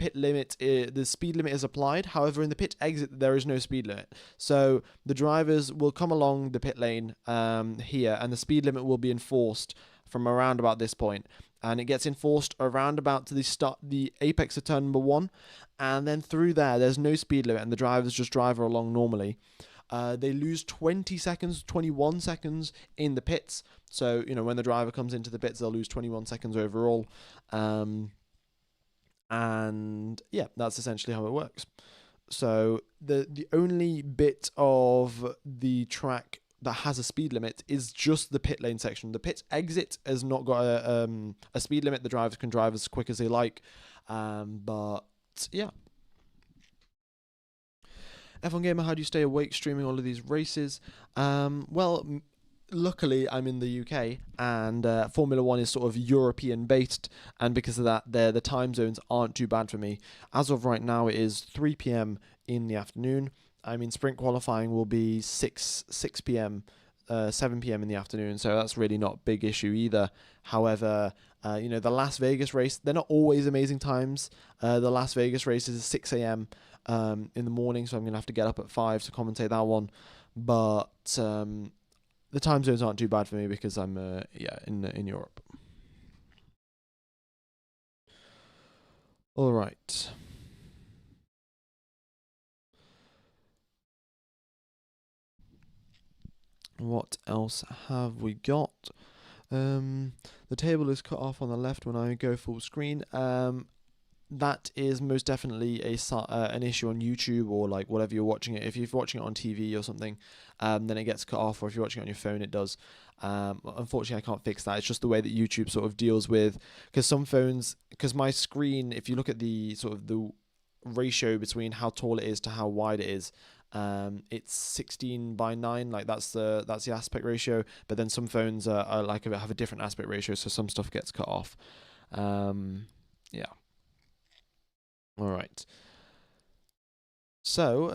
speed limit is applied. However, in the pit exit, there is no speed limit. So the drivers will come along the pit lane here, and the speed limit will be enforced from around about this point. And it gets enforced around about to the apex of turn number 1, and then through there's no speed limit, and the drivers just drive along normally. They lose 20 seconds, 21 seconds in the pits. So, you know, when the driver comes into the pits, they'll lose 21 seconds overall. And yeah, that's essentially how it works. So the only bit of the track that has a speed limit is just the pit lane section. The pit exit has not got a speed limit. The drivers can drive as quick as they like. But yeah. F1 Gamer, how do you stay awake streaming all of these races? Well, luckily I'm in the UK, and Formula 1 is sort of European based, and because of that, the time zones aren't too bad for me. As of right now, it is 3 p.m. in the afternoon. I mean, sprint qualifying will be 6 p.m., 7 p.m. in the afternoon, so that's really not a big issue either. However, you know, the Las Vegas race, they're not always amazing times. The Las Vegas race is 6 a.m. In the morning, so I'm going to have to get up at 5 to commentate that one. But the time zones aren't too bad for me because I'm in Europe. All right. What else have we got? The table is cut off on the left when I go full screen. That is most definitely an issue on YouTube, or like whatever you're watching it. If you're watching it on TV or something, then it gets cut off, or if you're watching it on your phone, it does. Unfortunately, I can't fix that. It's just the way that YouTube sort of deals with, because some phones, because my screen, if you look at the sort of the ratio between how tall it is to how wide it is, it's 16:9, like that's the aspect ratio. But then some phones are like have a different aspect ratio, so some stuff gets cut off. Yeah. All right. So,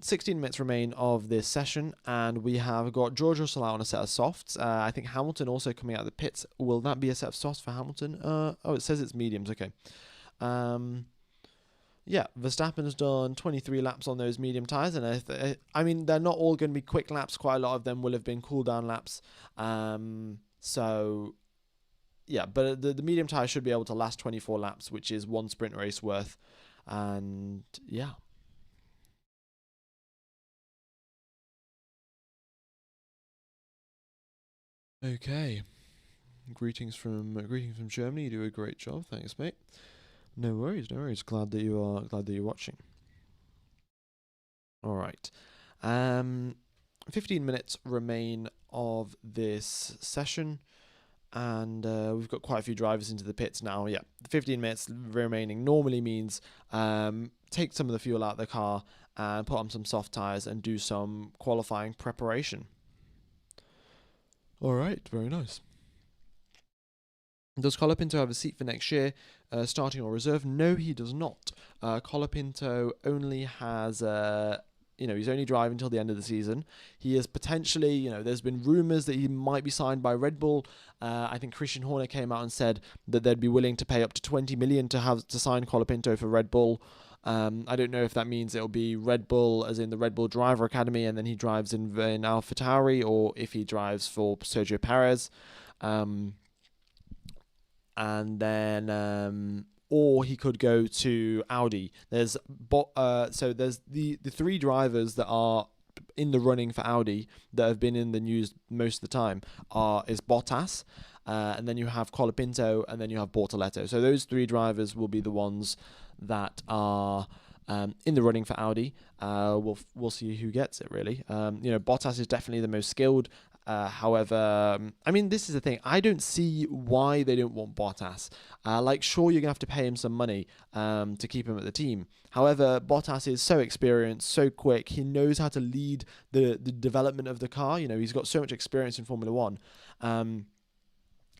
16 minutes remain of this session, and we have got George Russell out on a set of softs. I think Hamilton also coming out of the pits. Will that be a set of softs for Hamilton? Oh, it says it's mediums. Okay. Yeah, Verstappen's done 23 laps on those medium tyres, and I mean, they're not all going to be quick laps. Quite a lot of them will have been cool-down laps. So, yeah, but the medium tyre should be able to last 24 laps, which is one sprint race worth. And, yeah. Okay. Greetings from Germany. You do a great job. Thanks, mate. No worries, no worries. Glad that you're watching. All right. 15 minutes remain of this session, and we've got quite a few drivers into the pits now. Yeah, 15 minutes remaining normally means take some of the fuel out of the car and put on some soft tyres and do some qualifying preparation. All right, very nice. Does Colapinto have a seat for next year, starting or reserve? No, he does not. Colapinto only has, he's only driving until the end of the season. He is potentially, there's been rumours that he might be signed by Red Bull. I think Christian Horner came out and said that they'd be willing to pay up to 20 million to sign Colapinto for Red Bull. I don't know if that means it'll be Red Bull, as in the Red Bull Driver Academy, and then he drives in AlphaTauri, or if he drives for Sergio Perez. And then or he could go to Audi. There's there's the three drivers that are in the running for Audi that have been in the news most of the time is Bottas, and then you have Colapinto, and then you have Bortoleto. So those three drivers will be the ones that are in the running for Audi. We'll see who gets it, really. Bottas is definitely the most skilled. However, I mean, this is the thing. I don't see why they don't want Bottas. Sure, you're going to have to pay him some money to keep him at the team. However, Bottas is so experienced, so quick. He knows how to lead the development of the car. He's got so much experience in Formula One.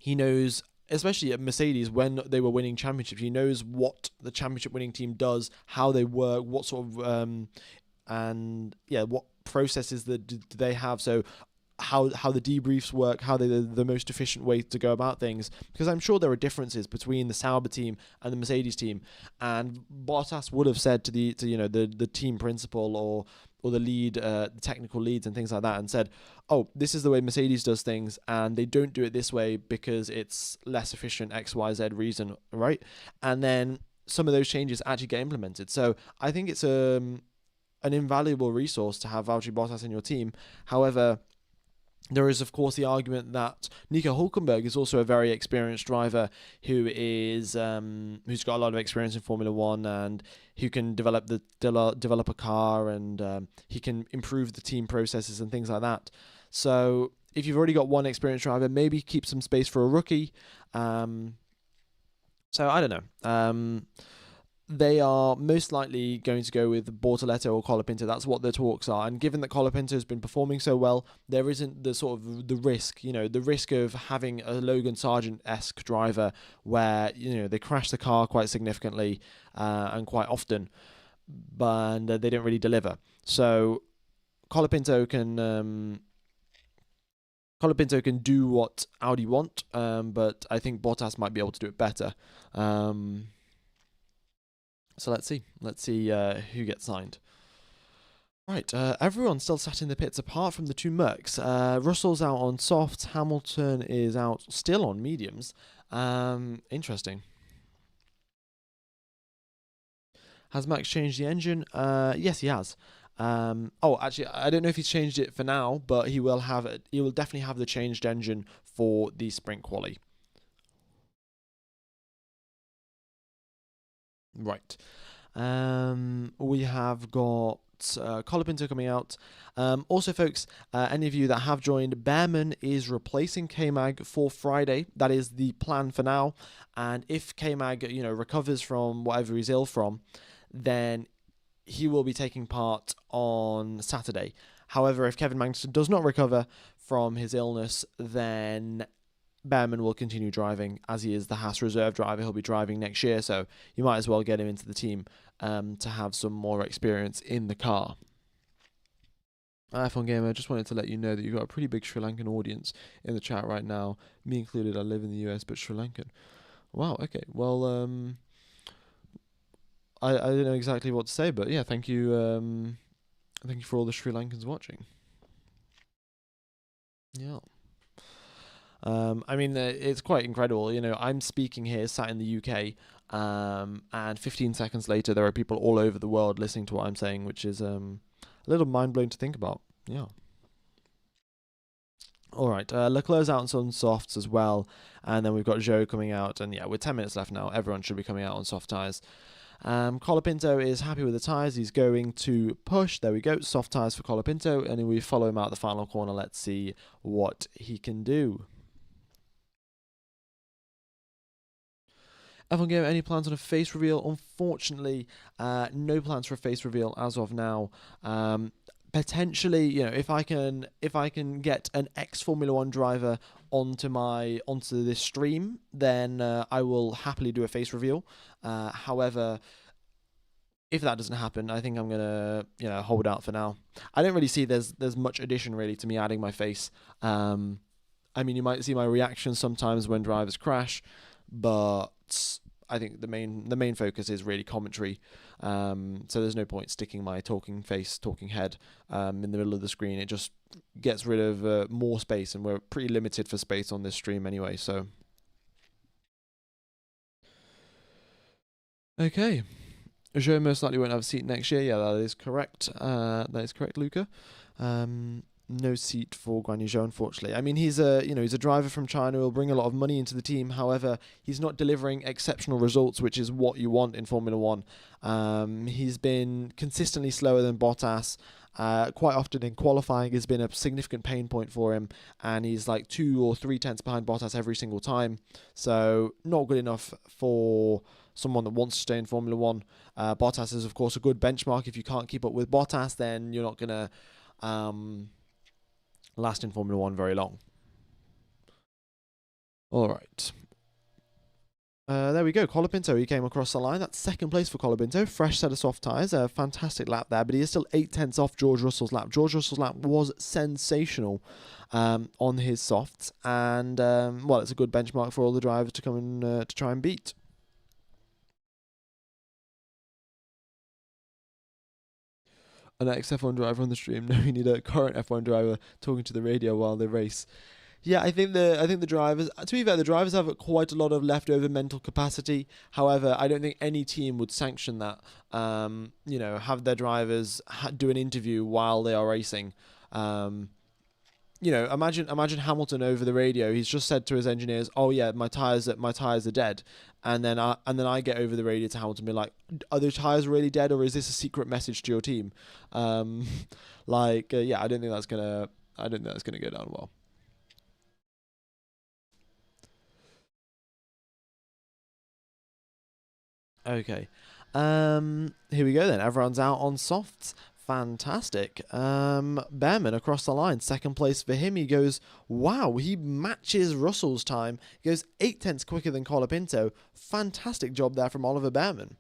He knows, especially at Mercedes, when they were winning championships, he knows what the championship winning team does, how they work, what sort of, what processes do they have. So how the debriefs work, how they're the most efficient way to go about things, because I'm sure there are differences between the Sauber team and the Mercedes team, and Bottas would have said to the team principal or the lead, the technical leads and things like that, and said, oh, this is the way Mercedes does things, and they don't do it this way because it's less efficient, XYZ reason, right? And then some of those changes actually get implemented. So I think it's an invaluable resource to have Valtteri Bottas in your team. However, there is, of course, the argument that Nico Hülkenberg is also a very experienced driver who is who's got a lot of experience in Formula One, and who can develop a car, and he can improve the team processes and things like that. So if you've already got one experienced driver, maybe keep some space for a rookie. So I don't know. They are most likely going to go with Bortoleto or Colapinto. That's what the talks are. And given that Colapinto has been performing so well, there isn't the sort of the risk, the risk of having a Logan Sargent-esque driver where, they crash the car quite significantly and quite often, but they don't really deliver. So Colapinto can do what Audi want, but I think Bottas might be able to do it better. So let's see who gets signed. Right, everyone's still sat in the pits apart from the two Mercs. Russell's out on softs. Hamilton is out still on mediums. Interesting. Has Max changed the engine? Yes, he has. Actually, I don't know if he's changed it for now, but he will have it. He will definitely have the changed engine for the sprint quali. Right. We have got Colapinto coming out. Also, folks, any of you that have joined, Bearman is replacing K-Mag for Friday. That is the plan for now. And if K-Mag, recovers from whatever he's ill from, then he will be taking part on Saturday. However, if Kevin Magnussen does not recover from his illness, then Behrman will continue driving as he is the Haas reserve driver. He'll be driving next year, so you might as well get him into the team to have some more experience in the car. F1 Gamer, I just wanted to let you know that you've got a pretty big Sri Lankan audience in the chat right now. Me included, I live in the US, but Sri Lankan. Wow, okay. Well, I don't know exactly what to say, but yeah, thank you for all the Sri Lankans watching. Yeah. I mean, it's quite incredible. You know, I'm speaking here, sat in the UK, and 15 seconds later, there are people all over the world listening to what I'm saying, which is a little mind-blowing to think about. Yeah. All right, Leclerc's out on some softs as well, and then we've got Zhou coming out, and yeah, with 10 minutes left now, everyone should be coming out on soft tyres. Colapinto is happy with the tyres. He's going to push. There we go. Soft tyres for Colapinto, and we follow him out the final corner. Let's see what he can do. F1 Gamer, any plans on a face reveal? Unfortunately, no plans for a face reveal as of now. Potentially, you know, if I can get an ex-Formula 1 driver onto this stream, then I will happily do a face reveal. However, if that doesn't happen, I think I'm gonna, you know, hold out for now. I don't really see there's much addition really to me adding my face. I mean, you might see my reaction sometimes when drivers crash, but I think the main focus is really commentary. So there's no point sticking my talking head in the middle of the screen. It just gets rid of more space, and we're pretty limited for space on this stream anyway. So okay, Joe most likely won't have a seat next year. Yeah, that is correct. That is correct, Luca. No seat for Guan Yu Zhou, unfortunately. I mean, he's a driver from China who will bring a lot of money into the team. However, he's not delivering exceptional results, which is what you want in Formula One. He's been consistently slower than Bottas. Quite often in qualifying has been a significant pain point for him, and he's like 2 or 3 tenths behind Bottas every single time. So not good enough for someone that wants to stay in Formula One. Bottas is of course a good benchmark. If you can't keep up with Bottas, then you're not gonna last in Formula 1 very long. All right. There we go. Colapinto, he came across the line. That's second place for Colapinto. Fresh set of soft tyres. A fantastic lap there, but he is still 8 tenths off George Russell's lap. George Russell's lap was sensational on his softs, and well, it's a good benchmark for all the drivers to come and to try and beat. An ex-F1 driver on the stream. No, we need a current F1 driver talking to the radio while they race. Yeah, I think the drivers, to be fair, the drivers have quite a lot of leftover mental capacity. However, I don't think any team would sanction that. You know, have their drivers do an interview while they are racing. You know, imagine Hamilton over the radio. He's just said to his engineers, "Oh yeah, my tires are dead," and then I get over the radio to Hamilton, and be like, "Are those tires really dead, or is this a secret message to your team?" Yeah, I don't think that's gonna go down well. Okay, here we go then. Everyone's out on softs. Fantastic. Behrman across the line, second place for him. He goes, wow, he matches Russell's time. He goes 8 tenths quicker than Colapinto. Fantastic job there from Oliver Behrman.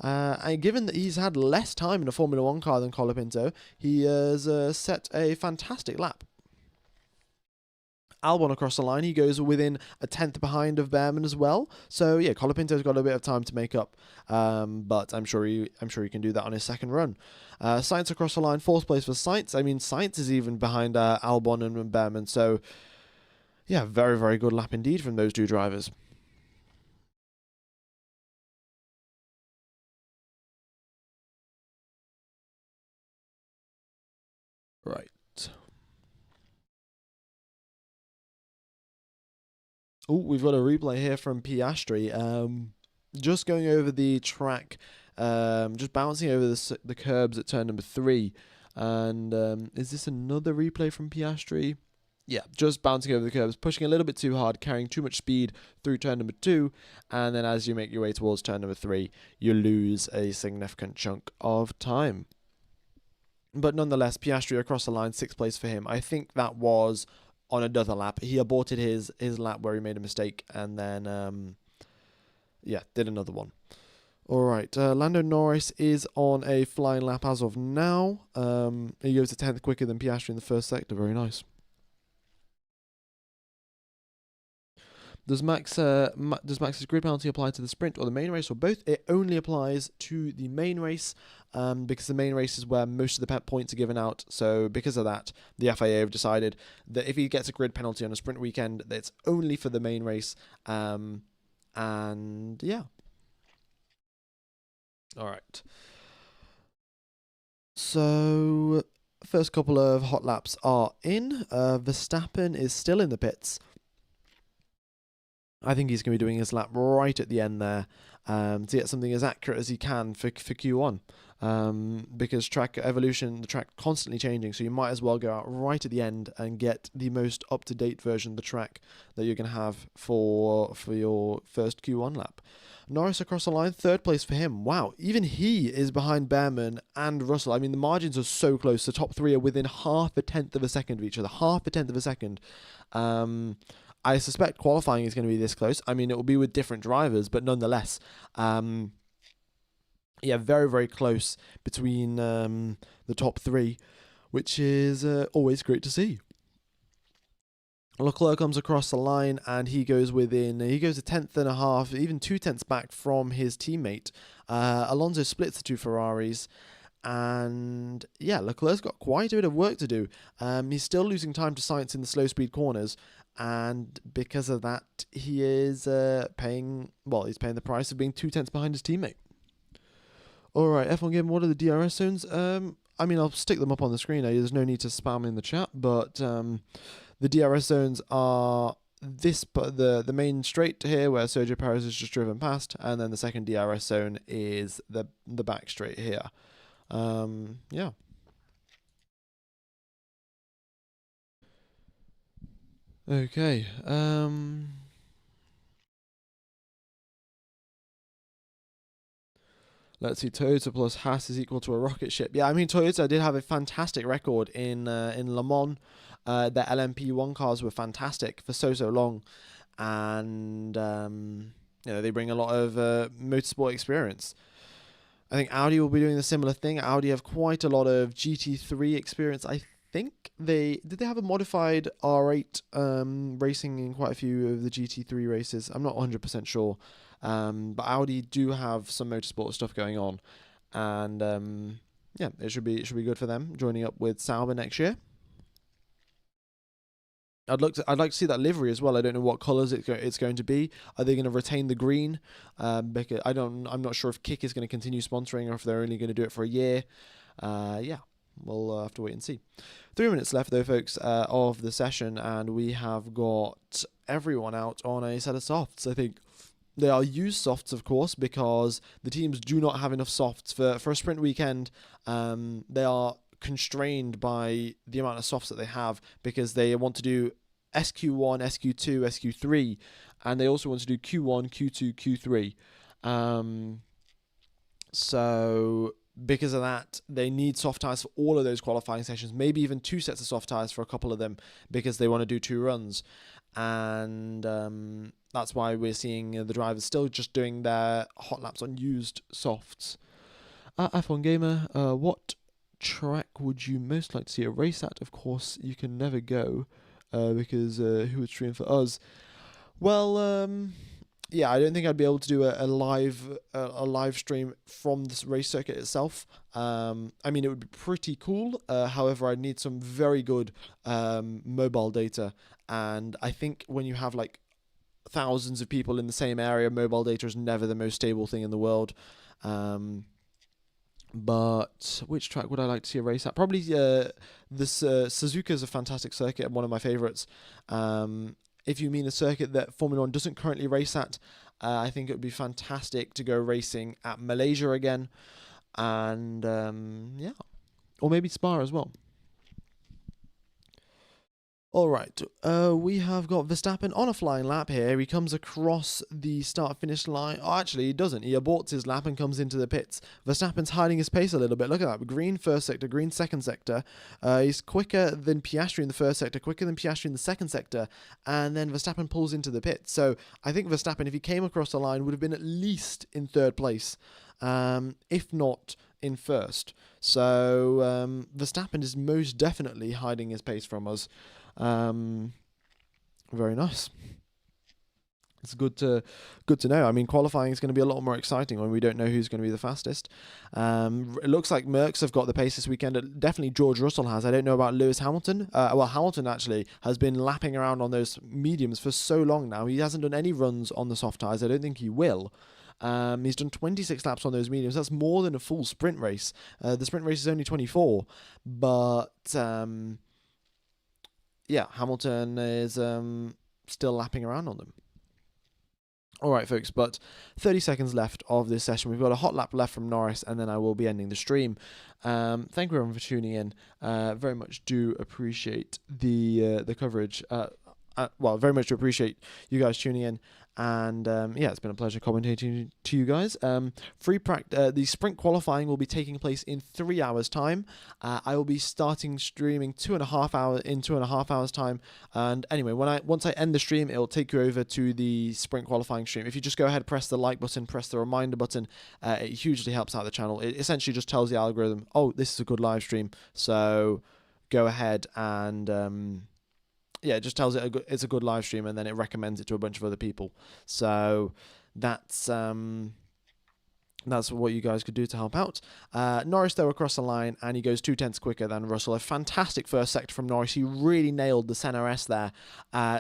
And given that he's had less time in a Formula 1 car than Colapinto, he has set a fantastic lap. Albon across the line, he goes within a tenth behind of Behrman as well. So yeah, Colapinto's got a bit of time to make up, but I'm sure he can do that on his second run. Sainz across the line, fourth place for Sainz. I mean, Sainz is even behind Albon and Behrman. So yeah, very, very good lap indeed from those two drivers. Right. Oh, we've got a replay here from Piastri. Just going over the track, just bouncing over the curbs at turn number 3. And is this another replay from Piastri? yeah, just bouncing over the curbs, pushing a little bit too hard, carrying too much speed through turn number 2, and then as you make your way towards turn number 3, you lose a significant chunk of time. But nonetheless, Piastri across the line, 6th place for him. I think that was on another lap. He aborted his lap where he made a mistake, and then, yeah, did another one. All right, Lando Norris is on a flying lap as of now. He goes a 10th quicker than Piastri in the first sector. Very nice. Does Max's grid penalty apply to the sprint or the main race or both? It only applies to the main race because the main race is where most of the points are given out. So because of that, the FIA have decided that if he gets a grid penalty on a sprint weekend, that's only for the main race. And yeah. All right. So first couple of hot laps are in. Verstappen is still in the pits. I think he's going to be doing his lap right at the end there to get something as accurate as he can for Q1 because track evolution, the track constantly changing, so you might as well go out right at the end and get the most up-to-date version of the track that you're going to have for your first Q1 lap. Norris across the line, 3rd place for him. Wow, even he is behind Behrman and Russell. I mean, the margins are so close. The top 3 are within half a tenth of a second of each other. Half a tenth of a second. I suspect qualifying is going to be this close. I mean, it will be with different drivers, but nonetheless, yeah, very, very close between the top 3, which is always great to see. Leclerc comes across the line and he goes a tenth and a half, even 2 tenths back from his teammate. Alonso splits the 2 Ferraris. And yeah, Leclerc's got quite a bit of work to do. He's still losing time to Sainz in the slow speed corners, and because of that, he is paying the price of being 2 tenths behind his teammate. All right, F1 Game, what are the DRS zones? I mean, I'll stick them up on the screen. There's no need to spam in the chat, but the DRS zones are the main straight here where Sergio Perez has just driven past, and then the second DRS zone is the back straight here. Yeah. Okay. Let's see. Toyota plus Haas is equal to a rocket ship. Yeah, I mean Toyota did have a fantastic record in Le Mans. Their LMP1 cars were fantastic for so long, and they bring a lot of motorsport experience. I think Audi will be doing the similar thing. Audi have quite a lot of GT3 experience. I think they have a modified R8 racing in quite a few of the GT3 races. I'm not 100% sure, but Audi do have some motorsport stuff going on, and yeah, it should be good for them joining up with Sauber next year. I'd like to see that livery as well. I don't know what colours it's going to be. Are they going to retain the green? Because I'm not sure if Kick is going to continue sponsoring or if they're only going to do it for a year. Yeah, we'll have to wait and see. 3 minutes left though, folks, of the session, and we have got everyone out on a set of softs. I think they are used softs, of course, because the teams do not have enough softs for a sprint weekend. They are constrained by the amount of softs that they have because they want to do SQ1, SQ2, SQ3, and they also want to do Q1, Q2, Q3. So because of that, they need soft tires for all of those qualifying sessions, maybe even 2 sets of soft tires for a couple of them because they want to do 2 runs. And that's why we're seeing the drivers still just doing their hot laps on used softs. F1 Gamer, what track would you most like to see a race at? Of course, you can never go because who would stream for us? Well, yeah, I don't think I'd be able to do a live stream from this race circuit itself. I mean, it would be pretty cool. However, I'd need some very good mobile data, and I think when you have like thousands of people in the same area, mobile data is never the most stable thing in the world. But which track would I like to see a race at? Probably this Suzuka is a fantastic circuit and one of my favourites. If you mean a circuit that Formula 1 doesn't currently race at, I think it would be fantastic to go racing at Malaysia again. And yeah, or maybe Spa as well. All right, we have got Verstappen on a flying lap here. He comes across the start-finish line. Oh, actually, he doesn't. He aborts his lap and comes into the pits. Verstappen's hiding his pace a little bit. Look at that. Green first sector, green second sector. He's quicker than Piastri in the first sector, quicker than Piastri in the second sector, and then Verstappen pulls into the pits. So I think Verstappen, if he came across the line, would have been at least in third place, if not in first. So Verstappen is most definitely hiding his pace from us. Very nice. It's good to know. I mean, qualifying is going to be a lot more exciting when we don't know who's going to be the fastest. It looks like Merckx have got the pace this weekend. Definitely George Russell has. I don't know about Lewis Hamilton. Well, Hamilton actually has been lapping around on those mediums for so long now. He hasn't done any runs on the soft tyres. I don't think he will. He's done 26 laps on those mediums. That's more than a full sprint race. The sprint race is only 24, but yeah, Hamilton is still lapping around on them. All right, folks, but 30 seconds left of this session. We've got a hot lap left from Norris, and then I will be ending the stream. Thank you everyone for tuning in. Very much do appreciate the coverage. Well, very much appreciate you guys tuning in. And yeah, it's been a pleasure commentating to you guys. The sprint qualifying will be taking place in 3 hours' time. I will be starting streaming 2.5 hours time. And anyway, once I end the stream, it'll take you over to the sprint qualifying stream. If you just go ahead, press the like button, press the reminder button, it hugely helps out the channel. It essentially just tells the algorithm, oh, this is a good live stream. So go ahead and yeah, it just tells it it's a good live stream, and then it recommends it to a bunch of other people. So that's what you guys could do to help out. Norris, though, across the line, and he goes 2/10 quicker than Russell. A fantastic first sector from Norris. He really nailed the Senna S there.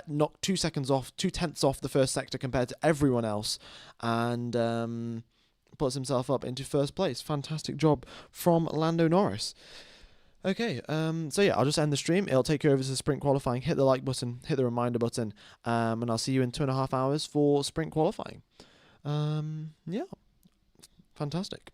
Knocked 2 seconds off, 2/10 off the first sector compared to everyone else, and puts himself up into first place. Fantastic job from Lando Norris. Okay, so yeah, I'll just end the stream. It'll take you over to the sprint qualifying. Hit the like button, hit the reminder button, and I'll see you in 2.5 hours for sprint qualifying. Yeah, fantastic.